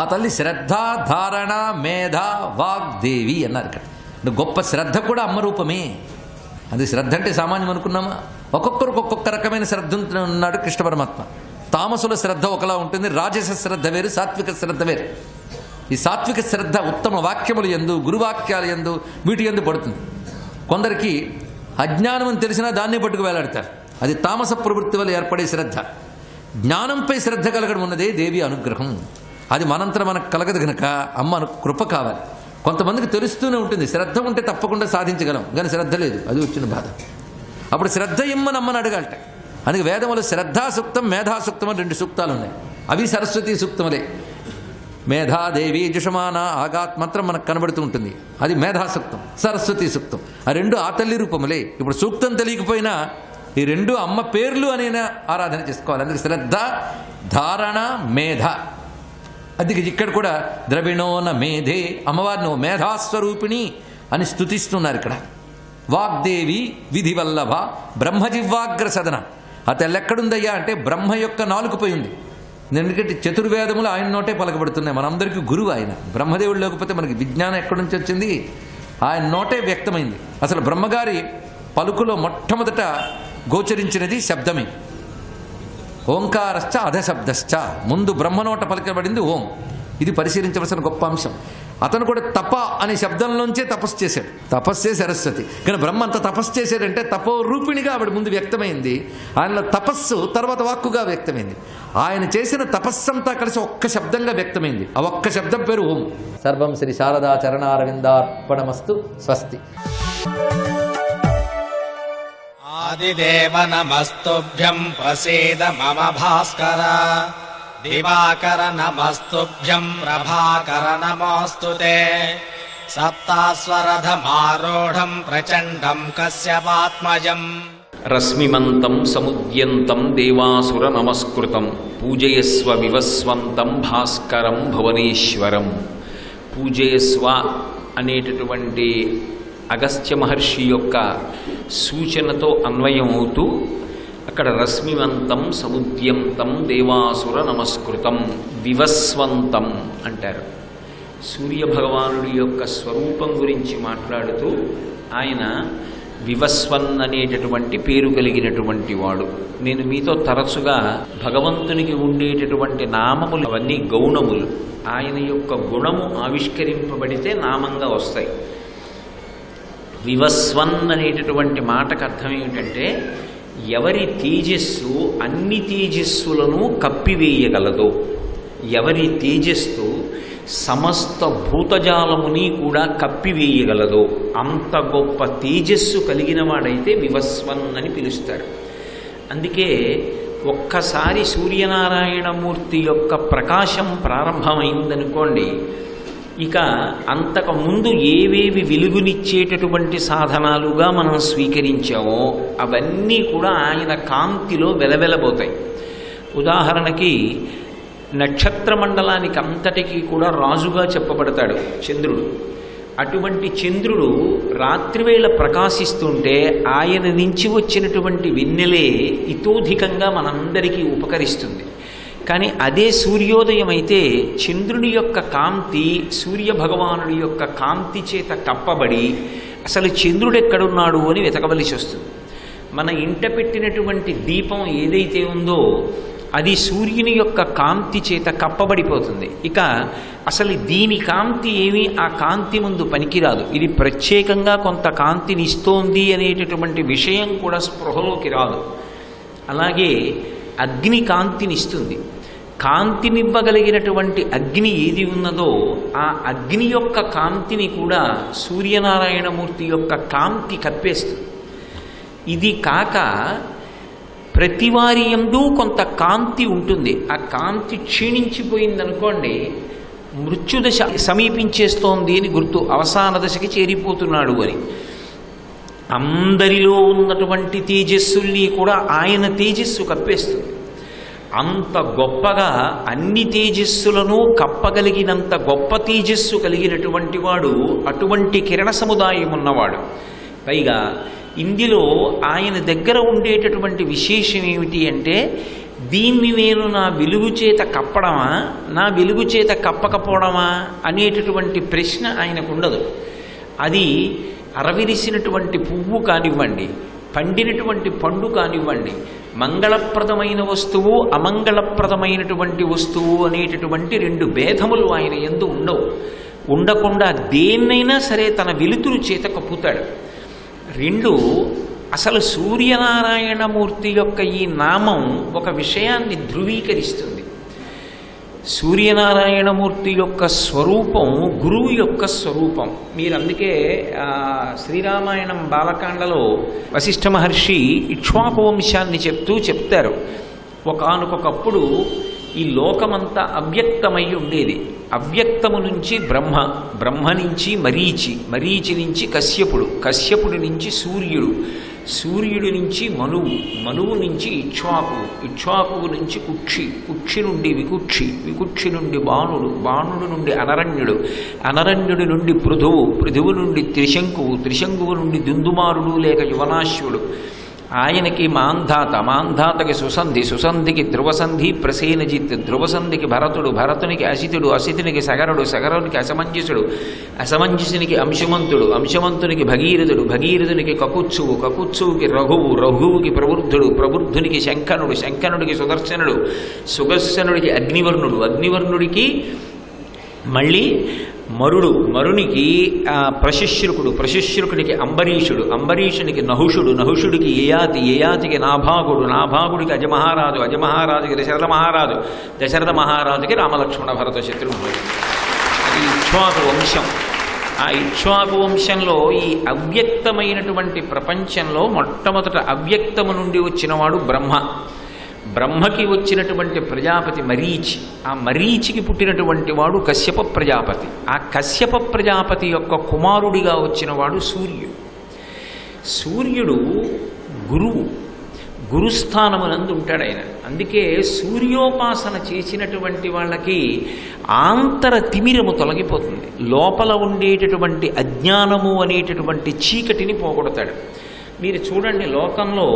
ఆ తల్లి శ్రద్ధ ధారణ మేధ వాగ్దేవి అన్నారు ఇక్కడ. గొప్ప శ్రద్ధ కూడా అమ్మ రూపమే. అది శ్రద్ధ అంటే సామాన్యం అనుకున్నామా? ఒక్కొక్కరికి ఒక్కొక్క రకమైన శ్రద్ధ ఉన్నాడు కృష్ణ పరమాత్మ. తామసుల శ్రద్ధ ఒకలా ఉంటుంది, రాజస శ్రద్ధ వేరు, సాత్విక శ్రద్ధ వేరు. ఈ సాత్విక శ్రద్ధ ఉత్తమ వాక్యములు యందు, గురువాక్యాలు యందు, వీటి యందు పడుతుంది. కొందరికి అజ్ఞానం అని తెలిసినా దాన్ని పట్టుకు వేలాడతారు. అది తామస ప్రవృత్తి వల్ల ఏర్పడే శ్రద్ధ. జ్ఞానంపై శ్రద్ధ కలగడం ఉన్నదే దేవి అనుగ్రహం. అది మనంతర మనకు కలగదు కనుక అమ్మ కృప కావాలి. కొంతమందికి తెలుస్తూనే ఉంటుంది, శ్రద్ధ ఉంటే తప్పకుండా సాధించగలం, కానీ శ్రద్ధ లేదు, అది వచ్చిన బాధ. అప్పుడు శ్రద్ధ ఇమ్మని అమ్మని అడగాలట. అందుకే వేదములు శ్రద్ధాసూక్తం మేధాసూక్తం అని 2 సూక్తాలు ఉన్నాయి. అవి సరస్వతి సూక్తములే. మేధాదేవి జుషమాన ఆగాత్ మంత్రం మనకు కనబడుతూ ఉంటుంది, అది మేధాసూక్తం. సరస్వతి సూక్తం ఆ 2 ఆ తల్లి రూపములే. ఇప్పుడు సూక్తం తెలియకపోయినా ఈ 2 అమ్మ పేర్లు అనైనా ఆరాధన చేసుకోవాలి. అందుకే శ్రద్ధ ధారణ మేధ. అది ఇక్కడ కూడా ద్రవిణోన మేధే, అమ్మవారిని మేధాస్వరూపిణి అని స్తుతిస్తున్నారు ఇక్కడ. వాగ్దేవి విధివల్లభ బ్రహ్మజిహ్వాగ్ర సదన. ఆ తెల్ల ఎక్కడుందయ్యా అంటే బ్రహ్మ యొక్క నాలుకపై ఉంది. ఎందుకంటే చతుర్వేదములు ఆయన నోటే పలకబడుతున్నాయి. మనందరికీ గురువు ఆయన. బ్రహ్మదేవుడు లేకపోతే మనకి విజ్ఞానం ఎక్కడి నుంచి వచ్చింది? ఆయన నోటే వ్యక్తమైంది. అసలు బ్రహ్మగారి పలుకులో మొట్టమొదట గోచరించినది శబ్దమే. ఓంకారశ్చ అధశబ్దశ్చ. ముందు బ్రహ్మనోట పలకబడింది ఓం. ఇది పరిశీలించవలసిన గొప్ప అంశం. అతను కూడా తప అనే శబ్దంలోంచే తపస్సు చేశాడు. తపస్సే సరస్వతి. కానీ బ్రహ్మ అంత తపస్సు చేశాడంటే తపో రూపిణిగా ఆవిడ ముందు వ్యక్తమైంది. ఆయనలో తపస్సు తర్వాత వాక్కుగా వ్యక్తమైంది. ఆయన చేసిన తపస్సంతా కలిసి ఒక్క శబ్దంగా వ్యక్తమైంది. ఆ ఒక్క శబ్దం పేరు ఓం. సర్వం శ్రీ శారదా చరణారవిందార్పణమస్తు. స్వస్తి. ఆదిదేవ నమస్తుభ్యం ప్రసీద మమ భాస్కర. దివాకర నమస్తుభ్యం ప్రభాకర నమోస్తుతే. సప్తాస్వరథమారూఢం ప్రచండం కశ్యపాత్మజం. రశ్మిమంతం సముద్యంతం దేవాసుర నమస్కృతం. పూజయస్వ వివస్వంతం భాస్కరం భువనేశ్వరం. పూజయస్వ అనేటటువంటి అగస్త్య మహర్షి యొక్క సూచనతో అన్వయం అవుతూ అక్కడ రశ్మివంతం సముద్యంతం దేవాసుర నమస్కృతం వివస్వంతం అంటారు. సూర్యభగవానుడి యొక్క స్వరూపం గురించి మాట్లాడుతూ ఆయన వివస్వన్ అనేటటువంటి పేరు కలిగినటువంటి వాడు. నేను మీతో తరచుగా భగవంతునికి ఉండేటటువంటి నామములు అవన్నీ గౌణములు. ఆయన యొక్క గుణము ఆవిష్కరింపబడితే నామంగా వస్తాయి. వివస్వన్ అనేటటువంటి మాటకు అర్థం ఏమిటంటే ఎవరి తేజస్సు అన్ని తేజస్సులను కప్పివేయగలదో, ఎవరి తేజస్సు సమస్త భూతజాలముని కూడా కప్పివేయగలదో అంత గొప్ప తేజస్సు కలిగిన వాడైతే వివస్వన్ అని పిలుస్తారు. అందుకే ఒక్కసారి సూర్యనారాయణమూర్తి యొక్క ప్రకాశం ప్రారంభమైందనుకోండి, ఇక అంతకు ముందు ఏవేవి వెలుగునిచ్చేటటువంటి సాధనాలుగా మనం స్వీకరించామో అవన్నీ కూడా ఆయన కాంతిలో వెలవెలబోతాయి. ఉదాహరణకి నక్షత్ర మండలానికి అంతటికీ కూడా రాజుగా చెప్పబడతాడు చంద్రుడు. అటువంటి చంద్రుడు రాత్రివేళ ప్రకాశిస్తుంటే ఆయన నుంచి వచ్చినటువంటి వెన్నెలే ఇతోధికంగా మనందరికీ ఉపకరిస్తుంది. కానీ అదే సూర్యోదయం అయితే చంద్రుని యొక్క కాంతి సూర్యభగవానుడి యొక్క కాంతి చేత కప్పబడి అసలు చంద్రుడు ఎక్కడున్నాడు అని వెతకవలసి వస్తుంది. మన ఇంట పెట్టినటువంటి దీపం ఏదైతే ఉందో అది సూర్యుని యొక్క కాంతి చేత కప్పబడిపోతుంది. ఇక అసలు దీని కాంతి ఏమీ ఆ కాంతి ముందు పనికిరాదు. ఇది ప్రత్యేకంగా కొంత కాంతిని ఇస్తోంది అనేటటువంటి విషయం కూడా స్పృహలోకి రాదు. అలాగే అగ్ని కాంతినిస్తుంది. కాంతినివ్వగలిగినటువంటి అగ్ని ఏది ఉన్నదో ఆ అగ్ని యొక్క కాంతిని కూడా సూర్యనారాయణమూర్తి యొక్క కాంతి కప్పేస్తుంది. ఇది కాక ప్రతివారి యందు కొంత కాంతి ఉంటుంది. ఆ కాంతి క్షీణించిపోయిందనుకోండి, మృత్యుదశ సమీపించేస్తోంది అని గుర్తు, అవసాన దశకి చేరిపోతున్నాడు అని. అందరిలో ఉన్నటువంటి తేజస్సుల్ని కూడా ఆయన తేజస్సు కప్పేస్తుంది. అంత గొప్పగా అన్ని తేజస్సులను కప్పగలిగినంత గొప్ప తేజస్సు కలిగినటువంటి వాడు, అటువంటి కిరణ సముదాయం ఉన్నవాడు. పైగా ఇందులో ఆయన దగ్గర ఉండేటటువంటి విశేషం ఏమిటి అంటే, దీన్ని నేను నా వెలుగు చేత కప్పడమా, నా వెలుగు చేత కప్పకపోవడమా అనేటటువంటి ప్రశ్న ఆయనకు ఉండదు. అది అరవిరిసినటువంటి పువ్వు కానివ్వండి, పండినటువంటి పండు కానివ్వండి, మంగళప్రదమైన వస్తువు అమంగళప్రదమైనటువంటి వస్తువు అనేటటువంటి రెండు భేదములు ఆయన యందు ఉండవు. ఉండకుండా దేన్నైనా సరే తన వెలుతురు చేత కప్పుతాడు. రెండు, అసలు సూర్యనారాయణమూర్తి యొక్క ఈ నామం ఒక విషయాన్ని ధృవీకరిస్తుంది. సూర్యనారాయణమూర్తి యొక్క స్వరూపం గురువు యొక్క స్వరూపం. మీరు అందుకే శ్రీరామాయణం బాలకాండలో వశిష్ఠ మహర్షి ఇక్ష్వాకు వంశాన్ని చెప్తారు. ఒకానొకప్పుడు ఈ లోకమంతా అవ్యక్తమై ఉండేది. అవ్యక్తము నుంచి బ్రహ్మ, బ్రహ్మ నుంచి మరీచి, మరీచి నుంచి కశ్యపుడు, కశ్యపుడి నుంచి సూర్యుడు, సూర్యుడి నుంచి మనువు, మనువు నుంచి ఇక్ష్వాకు, ఇక్ష్వాకువు నుంచి కుక్షి, కుక్షి నుండి వికుక్షి, వికుక్షి నుండి బాణుడు, బాణుడు నుండి అనరణ్యుడు, అనరణ్యుడి నుండి పృథువు, పృథువు నుండి త్రిశంకువు, త్రిశంకువు నుండి దుందుమారుడు లేక యువనాశ్వుడు, ఆయనకి మాంధాత, మాంధాతకి సుసంధి, సుసంధికి ధ్రువసంధి ప్రసేనజిత్, ధ్రువసంధికి భరతుడు, భరతునికి అసితుడు, అసితునికి సగరుడు, సగరునికి అసమంజసుడు, అసమంజసునికి అంశుమంతుడు, అంశుమంతునికి భగీరథుడు, భగీరథునికి కకుత్సువు, కకుత్సువుకి రఘువు, రఘువుకి ప్రవృద్ధుడు, ప్రవృద్ధునికి శంఖనుడు, శంఖనుడికి సుదర్శనుడు, సుదర్శనుడికి అగ్నివర్ణుడు, అగ్నివర్ణుడికి మళ్ళీ మరుడు, మరునికి ప్రశుశ్రుకుడు, ప్రశుశ్రుకుడికి అంబరీషుడు, అంబరీషునికి నహుషుడు, నహుషుడికి యయాతి, యయాతికి నాభాగుడు, నాభాగుడికి అజమహారాజు, అజమహారాజుకి దశరథ మహారాజు, దశరథ మహారాజుకి రామలక్ష్మణ భరత శత్రుఘ్నుడు. అది ఇక్ష్వాకు వంశం. ఆ ఇక్ష్వాకు వంశంలో ఈ అవ్యక్తమైనటువంటి ప్రపంచంలో మొట్టమొదట అవ్యక్తము నుండి వచ్చినవాడు బ్రహ్మ. బ్రహ్మకి వచ్చినటువంటి ప్రజాపతి మరీచి, ఆ మరీచికి పుట్టినటువంటి వాడు కశ్యప ప్రజాపతి, ఆ కశ్యప ప్రజాపతి యొక్క కుమారుడిగా వచ్చినవాడు సూర్యుడు. సూర్యుడు గురువు, గురుస్థానమునందు ఉంటాడు ఆయన. అందుకే సూర్యోపాసన చేసినటువంటి వాళ్ళకి ఆంతర తిమిరము తొలగిపోతుంది. లోపల ఉండేటటువంటి అజ్ఞానము అనేటటువంటి చీకటిని పోగొడతాడు. మీరు చూడండి, లోకంలో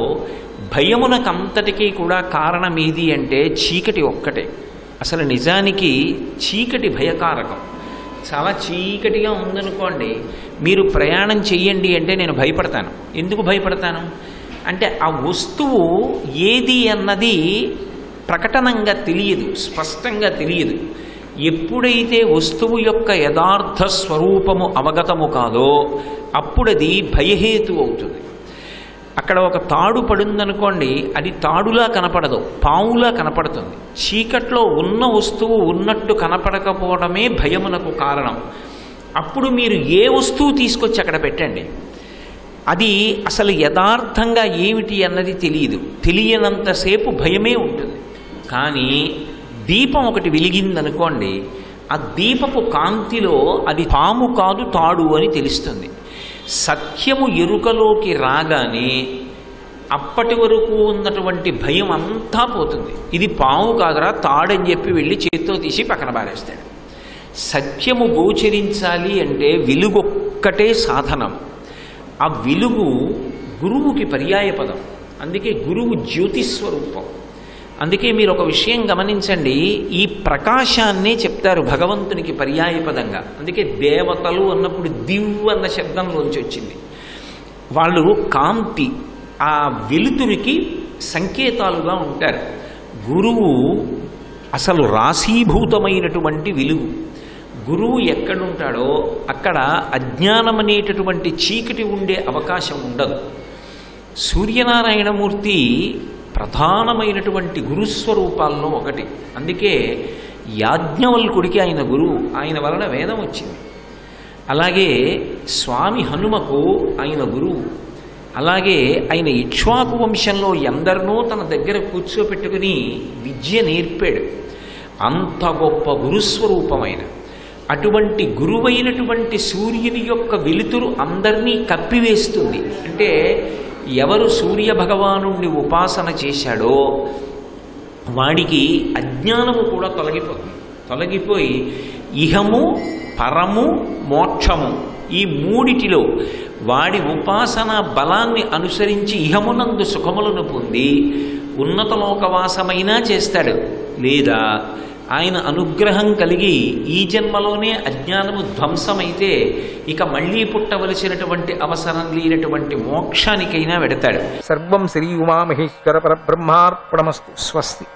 భయమునకంతటికీ కూడా కారణం ఏది అంటే చీకటి ఒక్కటే. అసలు నిజానికి చీకటి భయకారకం. చాలా చీకటిగా ఉందనుకోండి, మీరు ప్రయాణం చెయ్యండి అంటే నేను భయపడతాను. ఎందుకు భయపడతాను అంటే ఆ వస్తువు ఏది అన్నది ప్రకటనంగా తెలియదు, స్పష్టంగా తెలియదు. ఎప్పుడైతే వస్తువు యొక్క యథార్థ స్వరూపము అవగతము కాదో అప్పుడది భయహేతు అవుతుంది. అక్కడ ఒక తాడు పడిందనుకోండి, అది తాడులా కనపడదు, పావులా కనపడుతుంది. చీకట్లో ఉన్న వస్తువు ఉన్నట్టు కనపడకపోవడమే భయమునకు కారణం. అప్పుడు మీరు ఏ వస్తువు తీసుకొచ్చి అక్కడ పెట్టండి, అది అసలు యథార్థంగా ఏమిటి అన్నది తెలియదు. తెలియనంతసేపు భయమే ఉంటుంది. కానీ దీపం ఒకటి వెలిగిందనుకోండి, ఆ దీపపు కాంతిలో అది పాము కాదు తాడు అని తెలుస్తుంది. సత్యము ఎరుకలోకి రాగానే అప్పటి వరకు ఉన్నటువంటి భయం అంతా పోతుంది. ఇది పాము కాదురా తాడని చెప్పి వెళ్ళి చేత్తో తీసి పక్కన పారేస్తాడు. సత్యము గోచరించాలి అంటే వెలుగొక్కటే సాధనం. ఆ వెలుగు గురువుకి పర్యాయపదం. అందుకే గురువు జ్యోతిస్వరూపం. అందుకే మీరు ఒక విషయం గమనించండి, ఈ ప్రకాశాన్నే చెప్తారు భగవంతునికి పర్యాయపదంగా. అందుకే దేవతలు అన్నప్పుడు దివ్ అన్న శబ్దంలోంచి వచ్చింది. వాళ్ళు కాంతి, ఆ వెలుతురికి సంకేతాలుగా ఉంటారు. గురువు అసలు రాశీభూతమైనటువంటి వెలుగు. గురువు ఎక్కడుంటాడో అక్కడ అజ్ఞానం అనేటటువంటి చీకటి ఉండే అవకాశం ఉండదు. సూర్యనారాయణమూర్తి ప్రధానమైనటువంటి గురుస్వరూపాల్లో ఒకటి. అందుకే యాజ్ఞవల్కుడికి ఆయన గురువు, ఆయన వలన వేదం వచ్చింది. అలాగే స్వామి హనుమకు ఆయన గురువు. అలాగే ఆయన ఇక్ష్వాకు వంశంలో ఎందరినో తన దగ్గర కూర్చోపెట్టుకుని విద్య నేర్పాడు. అంత గొప్ప గురుస్వరూపమైన అటువంటి గురువైనటువంటి సూర్యుని యొక్క వెలుతురు అందరినీ కప్పివేస్తుంది. అంటే ఎవరు సూర్య భగవానుణ్ణి ఉపాసన చేశాడో వాడికి అజ్ఞానము కూడా తొలగిపోయి ఇహము పరము మోక్షము ఈ మూడిటిలో వాడి ఉపాసన బలాన్ని అనుసరించి ఇహమునందు సుఖములను పొంది ఉన్నత లోకవాసమైనా చేస్తాడు. లేదా ఆయన అనుగ్రహం కలిగి ఈ జన్మలోనే అజ్ఞానము ధ్వంసమైతే ఇక మళ్లీ పుట్టవలసినటువంటి అవసరం లేనటువంటి మోక్షానికైనా వెడతాడు. సర్వం శ్రీ ఉమామహేశ్వర పరబ్రహ్మార్పణమస్తు. స్వస్తి.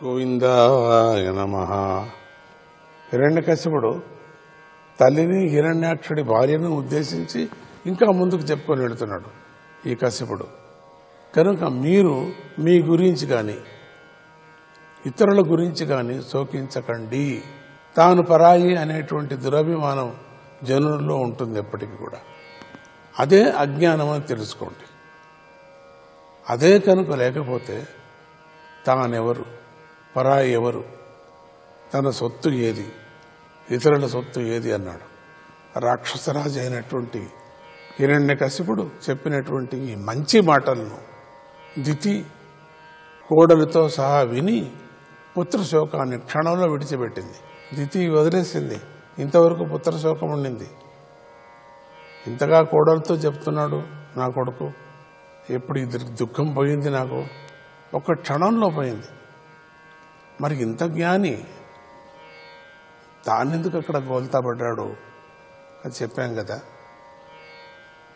గోవిందాయ నమః. హిరణ్యకశిపుడు తల్లిని హిరణ్యాక్షుడి భార్యను ఉద్దేశించి ఇంకా ముందుకు చెప్పుకొని వెళుతున్నాడు ఈ కశిపుడు. కనుక మీరు మీ గురించి కానీ ఇతరుల గురించి కానీ శోకించకండి. తాను పరాయి అనేటువంటి దురభిమానం జనుల్లో ఉంటుంది ఎప్పటికీ కూడా. అదే అజ్ఞానం అని తెలుసుకోండి. అదే కనుక లేకపోతే తానెవరు, పరాయి ఎవరు, తన సొత్తు ఏది, ఇతరుల సొత్తు ఏది అన్నాడు. రాక్షసరాజు అయినటువంటి హిరణ్యకశిపుడు చెప్పినటువంటి ఈ మంచి మాటలను దితి కోడలితో సహా విని పుత్రశోకాన్ని క్షణంలో విడిచిపెట్టింది. దితి వదిలేసింది. ఇంతవరకు పుత్రశోకం ఉండింది. ఇంతగా కోడలతో చెప్తున్నాడు నా కొడుకు, ఎప్పుడు ఈ దుఃఖం పోయింది నాకు, ఒక్క క్షణంలో పోయింది. మరి ఇంత జ్ఞాని తానెందుకు అక్కడ గోల్తాపడ్డాడు అది చెప్పాం కదా.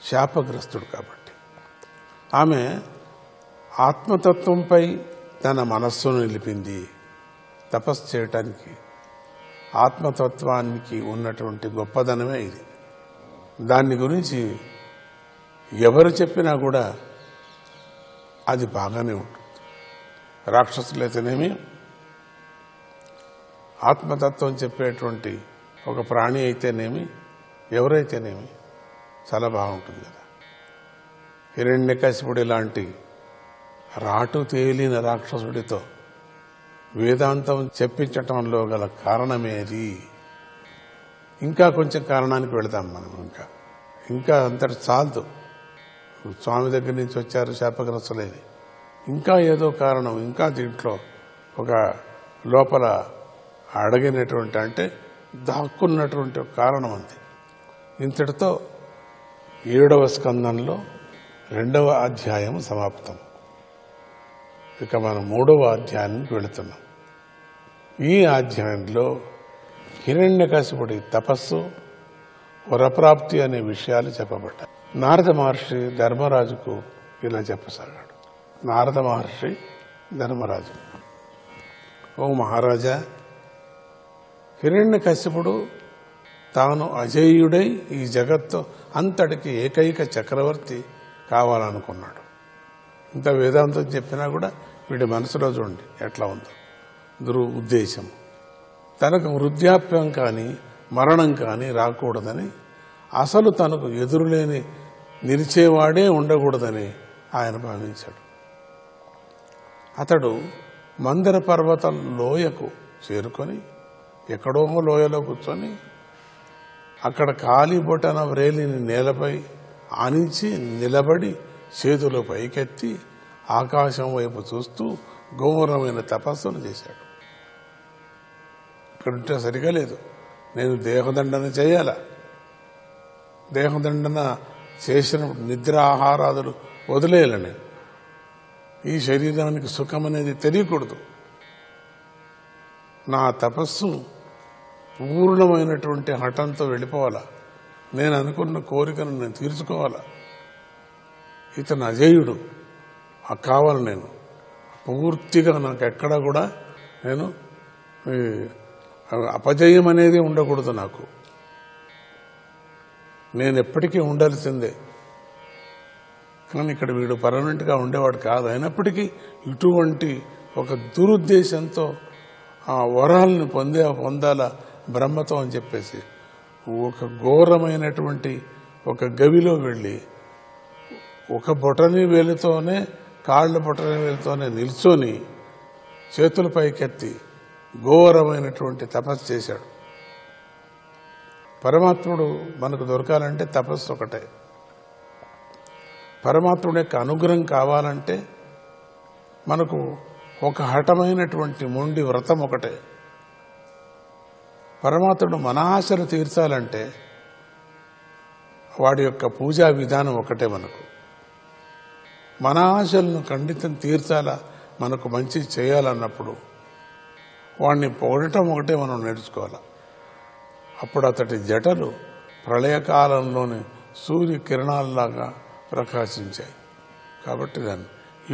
శాపగ్రస్తుడు కాబట్టి. ఆమె ఆత్మతత్వంపై తన మనస్సును నిలిపింది. తపస్సు చేయటానికి ఆత్మతత్వానికి ఉన్నటువంటి గొప్పదనమే ఇది. దాన్ని గురించి ఎవరు చెప్పినా కూడా అది బాగానే ఉంటుంది. రాక్షసులైతేనేమి, ఆత్మతత్వం చెప్పేటువంటి ఒక ప్రాణి అయితేనేమి, ఎవరైతేనేమి చాలా బాగుంటుంది కదా. హిరణ్యకశిపుడి లాంటి రాటు తేలిన రాక్షసుడితో వేదాంతం చెప్పించటంలో గల కారణమేది? ఇంకా కొంచెం కారణానికి వెళదాం మనం. ఇంకా అంతటి చాలదు. స్వామి దగ్గర నుంచి వచ్చారు శాపగ్రస్తులేని, ఇంకా ఏదో కారణం, ఇంకా దీంట్లో ఒక లోపల అడగినటువంటి అంటే దాక్కున్నటువంటి ఒక కారణం ఉంది. ఇంతటితో 7వ స్కందంలో 2వ అధ్యాయం సమాప్తం. ఇక మనం 3వ అధ్యాయానికి వెళుతున్నాం. ఈ అధ్యాయంలో హిరణ్యకశిపుడి తపస్సు, వరప్రాప్తి అనే విషయాలు చెప్పబడ్డాయి. నారద మహర్షి ధర్మరాజుకు ఇలా చెప్పసాగాడు. నారద మహర్షి ధర్మరాజు, ఓ మహారాజా, హిరణ్యకశిపుడు తాను అజేయుడై ఈ జగత్తు అంతటికి ఏకైక చక్రవర్తి కావాలనుకున్నాడు. ఇంత వేదాంతం చెప్పినా కూడా వీడి మనసులో చూడండి ఎట్లా ఉందో ఉద్దేశం. తనకు వృద్ధాప్యం కానీ మరణం కానీ రాకూడదని, అసలు తనకు ఎదురులేని నిలిచేవాడే ఉండకూడదని ఆయన భావించాడు. అతడు మందర పర్వతం లోయకు చేరుకొని ఎక్కడో లోయలో కూర్చొని అక్కడ కాలి బొటన వ్రేలిని నేలపై ఆనించి నిలబడి చేతులు పైకెత్తి ఆకాశం వైపు చూస్తూ ఘోరమైన తపస్సును చేశాడు. ఇక్కడుంటే సరిగా లేదు, నేను దేహదండన చేయాలా, దేహదండన చేసినప్పుడు నిద్ర ఆహారాదులు వదిలేయాలని, ఈ శరీరానికి సుఖం అనేది తెలియకూడదు, నా తపస్సు పూర్ణమైనటువంటి హఠంతో వెళ్ళిపోవాలా, నేను అనుకున్న కోరికను నేను తీర్చుకోవాలా, ఇతను అజేయుడు కావాలి, నేను పూర్తిగా నాకు ఎక్కడా కూడా నేను అపజయం అనేది ఉండకూడదు, నాకు నేను ఎప్పటికీ ఉండాల్సిందే. కానీ ఇక్కడ వీడు పర్మనెంట్గా ఉండేవాడు కాదు. అయినప్పటికీ ఇటువంటి ఒక దురుద్దేశంతో ఆ వరాలను పొందాల బ్రహ్మతో అని చెప్పేసి ఒక ఘోరమైనటువంటి ఒక గవిలో వెళ్ళి ఒక బొటని వేలుతోనే, కాళ్ళ బొటని వేలుతోనే నిల్చొని చేతుల పైకెత్తి ఘోరమైనటువంటి తపస్సు చేశాడు. పరమాత్ముడు మనకు దొరకాలంటే తపస్సు ఒకటే, పరమాత్ముడి యొక్క అనుగ్రహం కావాలంటే మనకు ఒక హఠమైనటువంటి మొండి వ్రతం ఒకటే. పరమాత్ముడు మన ఆశలు తీర్చాలంటే వాడి యొక్క పూజా విధానం ఒకటే. మనకు మన ఆశలను ఖండితం తీర్చాలా, మనకు మంచి చేయాలన్నప్పుడు వాడిని పొగడటం ఒకటే మనం నేర్చుకోవాలి. అప్పుడు అతడి జటలు ప్రళయకాలంలోని సూర్య కిరణాల్లాగా ప్రకాశించాయి. కాబట్టి దాన్ని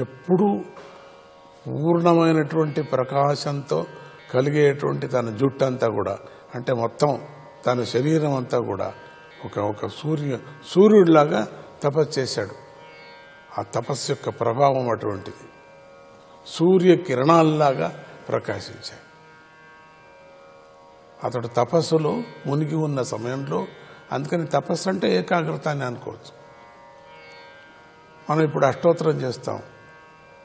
ఎప్పుడూ పూర్ణమైనటువంటి ప్రకాశంతో కలిగేటువంటి తన జుట్టంతా కూడా, అంటే మొత్తం తన శరీరం అంతా కూడా ఒక సూర్యుడిలాగా తపస్సు చేశాడు. ఆ తపస్సు యొక్క ప్రభావం అటువంటిది, సూర్య కిరణాల్లాగా ప్రకాశించాయి. అతడు తపస్సులో మునిగి ఉన్న సమయంలో, అందుకని తపస్సు అంటే ఏకాగ్రత అని అనుకోవచ్చు. మనం ఇప్పుడు అష్టోత్తరం చేస్తాం,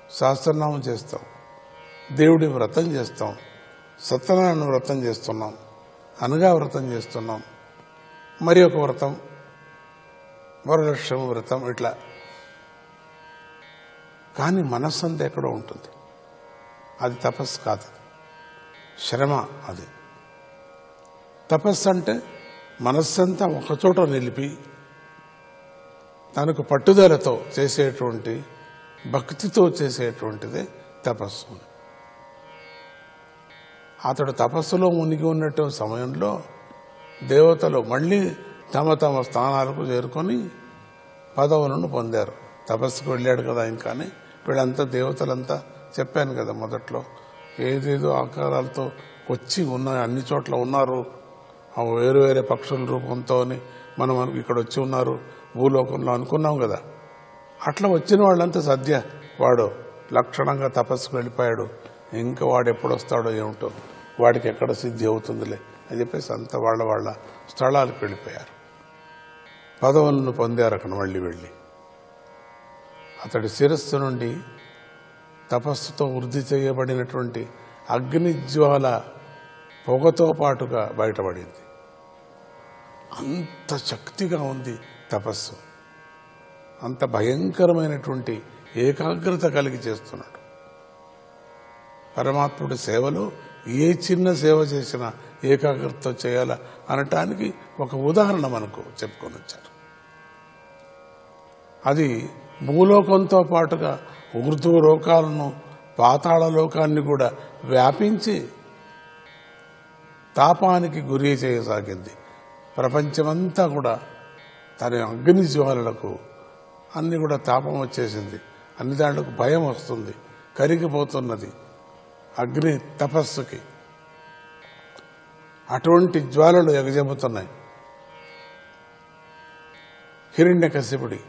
సహస్రనామం చేస్తాం, దేవుడి వ్రతం చేస్తాం, సత్యనారాయణ వ్రతం చేస్తున్నాం, అనగా వ్రతం చేస్తున్నాం, మరి ఒక వ్రతం వరలక్ష్మి వ్రతం, ఇట్లా. కానీ మనస్సు అంతా ఎక్కడో ఉంటుంది, అది తపస్సు కాదు, శ్రమ. అది తపస్సు అంటే మనస్సంతా ఒకచోట నిలిపి తనకు పట్టుదలతో చేసేటువంటి, భక్తితో చేసేటువంటిదే తపస్సు. అతడు తపస్సులో మునిగి ఉన్నటువంటి సమయంలో దేవతలు మళ్ళీ తమ తమ స్థానాలకు చేరుకొని పదవులను పొందారు. తపస్సుకు వెళ్ళాడు కదా ఇంకానే, వీళ్ళంతా దేవతలంతా చెప్పాను కదా మొదట్లో, ఏదేదో ఆకారాలతో వచ్చి ఉన్నాయి, అన్ని చోట్ల ఉన్నారు, వేరు వేరే పక్షుల రూపంతో మనం ఇక్కడ వచ్చి ఉన్నారు భూలోకంలో అనుకున్నాం కదా. అట్లా వచ్చిన వాళ్ళంతా సద్య వాడు లక్షణంగా తపస్సుకు వెళ్ళిపోయాడు. ఇంకా వాడు ఎప్పుడు వస్తాడో ఏమిటో, వాడికి ఎక్కడ సిద్ధి అవుతుందిలే అని చెప్పేసి అంత వాళ్ళ స్థలాలకు వెళ్ళిపోయారు. పదవులను పొందారు అక్కడ మళ్ళీ వెళ్ళి. అతడి శిరస్సు నుండి తపస్సుతో వృద్ధి చేయబడినటువంటి అగ్నిజ్వాల పొగతో పాటుగా బయటపడింది. అంత శక్తిగా ఉంది తపస్సు. అంత భయంకరమైనటువంటి ఏకాగ్రత కలిగి చేస్తున్నాడు. పరమాత్ముడి సేవలో ఏ చిన్న సేవ చేసినా ఏకాగ్రతతో చేయాలా అనటానికి ఒక ఉదాహరణ మనకు చెప్పుకొని వచ్చారు. అది భూలోకంతో పాటుగా ఊర్ధ్వ లోకాలను, పాతాళ లోకాన్ని కూడా వ్యాపించి తాపానికి గురి చేయసాగింది. ప్రపంచమంతా కూడా తన అగ్ని జ్వాలలకు అన్ని కూడా తాపం వచ్చేసింది. అన్ని దాంట్లకు భయం వస్తుంది, కరిగిపోతున్నది అగ్ని తపస్సుకి. అటువంటి జ్వాలలు ఎగజెబుతున్నాయి. హిరణ్యకశిపుడి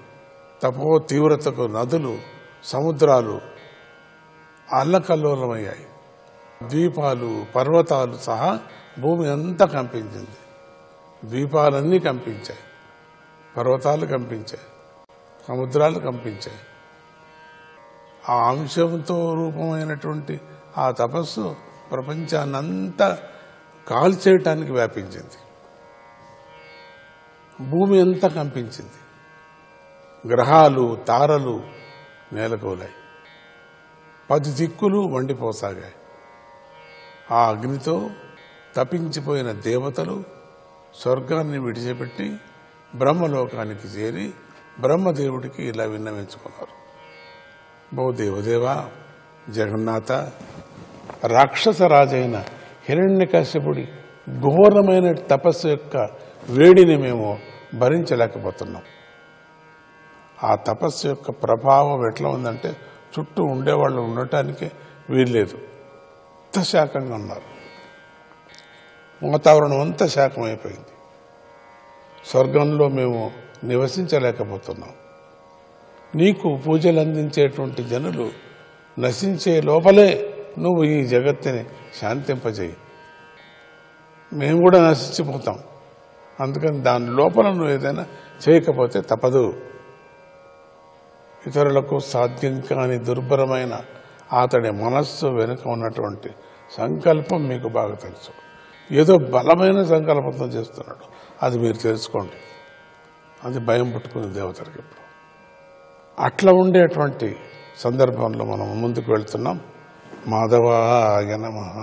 తపో తీవ్రతకు నదులు, సముద్రాలు అల్లకల్లోలమయ్యాయి. ద్వీపాలు, పర్వతాలు సహా భూమి అంతా కంపించింది. ద్వీపాలన్నీ కంపించాయి, పర్వతాలు కంపించాయి, సముద్రాలు కంపించాయి. ఆ అంశంతో రూపమైనటువంటి ఆ తపస్సు ప్రపంచాన్నంతా కాల్చేయటానికి వ్యాపించింది. భూమి అంతా కంపించింది. గ్రహాలు, తారలు నేలకూలాయి. 10 దిక్కులు వండిపోసాగాయి. ఆ అగ్నితో తపించిపోయిన దేవతలు స్వర్గాన్ని విడిచిపెట్టి బ్రహ్మలోకానికి చేరి బ్రహ్మదేవుడికి ఇలా విన్నవించుకున్నారు. ఓ దేవదేవా, జగన్నాథ, రాక్షస రాజైన హిరణ్యకశిపుడి ఘోరమైన తపస్సు యొక్క వేడిని మేము భరించలేకపోతున్నాం. ఆ తపస్సు యొక్క ప్రభావం ఎట్లా ఉందంటే చుట్టూ ఉండేవాళ్ళు ఉండటానికే వీల్లేదు. అంత శాకంగా ఉన్నారు. వాతావరణం అంతా శాకమైపోయింది. స్వర్గంలో మేము నివసించలేకపోతున్నాం. నీకు పూజలు అందించేటువంటి జనులు నశించే లోపలే నువ్వు ఈ జగత్తుని శాంతింపజేయి. మేము కూడా నశించిపోతాం. అందుకని దాని లోపల నువ్వు ఏదైనా చేయకపోతే తప్పదు. ఇతరులకు సాధ్యం కాని దుర్భరమైన అతడి మనస్సు వెనుక ఉన్నటువంటి సంకల్పం మీకు బాగా తెలుసు. ఏదో బలమైన సంకల్పంతో చేస్తున్నాడు, అది మీరు తెలుసుకోండి. అది భయం పుట్టుకునే దేవతలకు ఇప్పుడు. అట్లా ఉండేటువంటి సందర్భంలో మనం ముందుకు వెళ్తున్నాం. మాధవాయ నమః.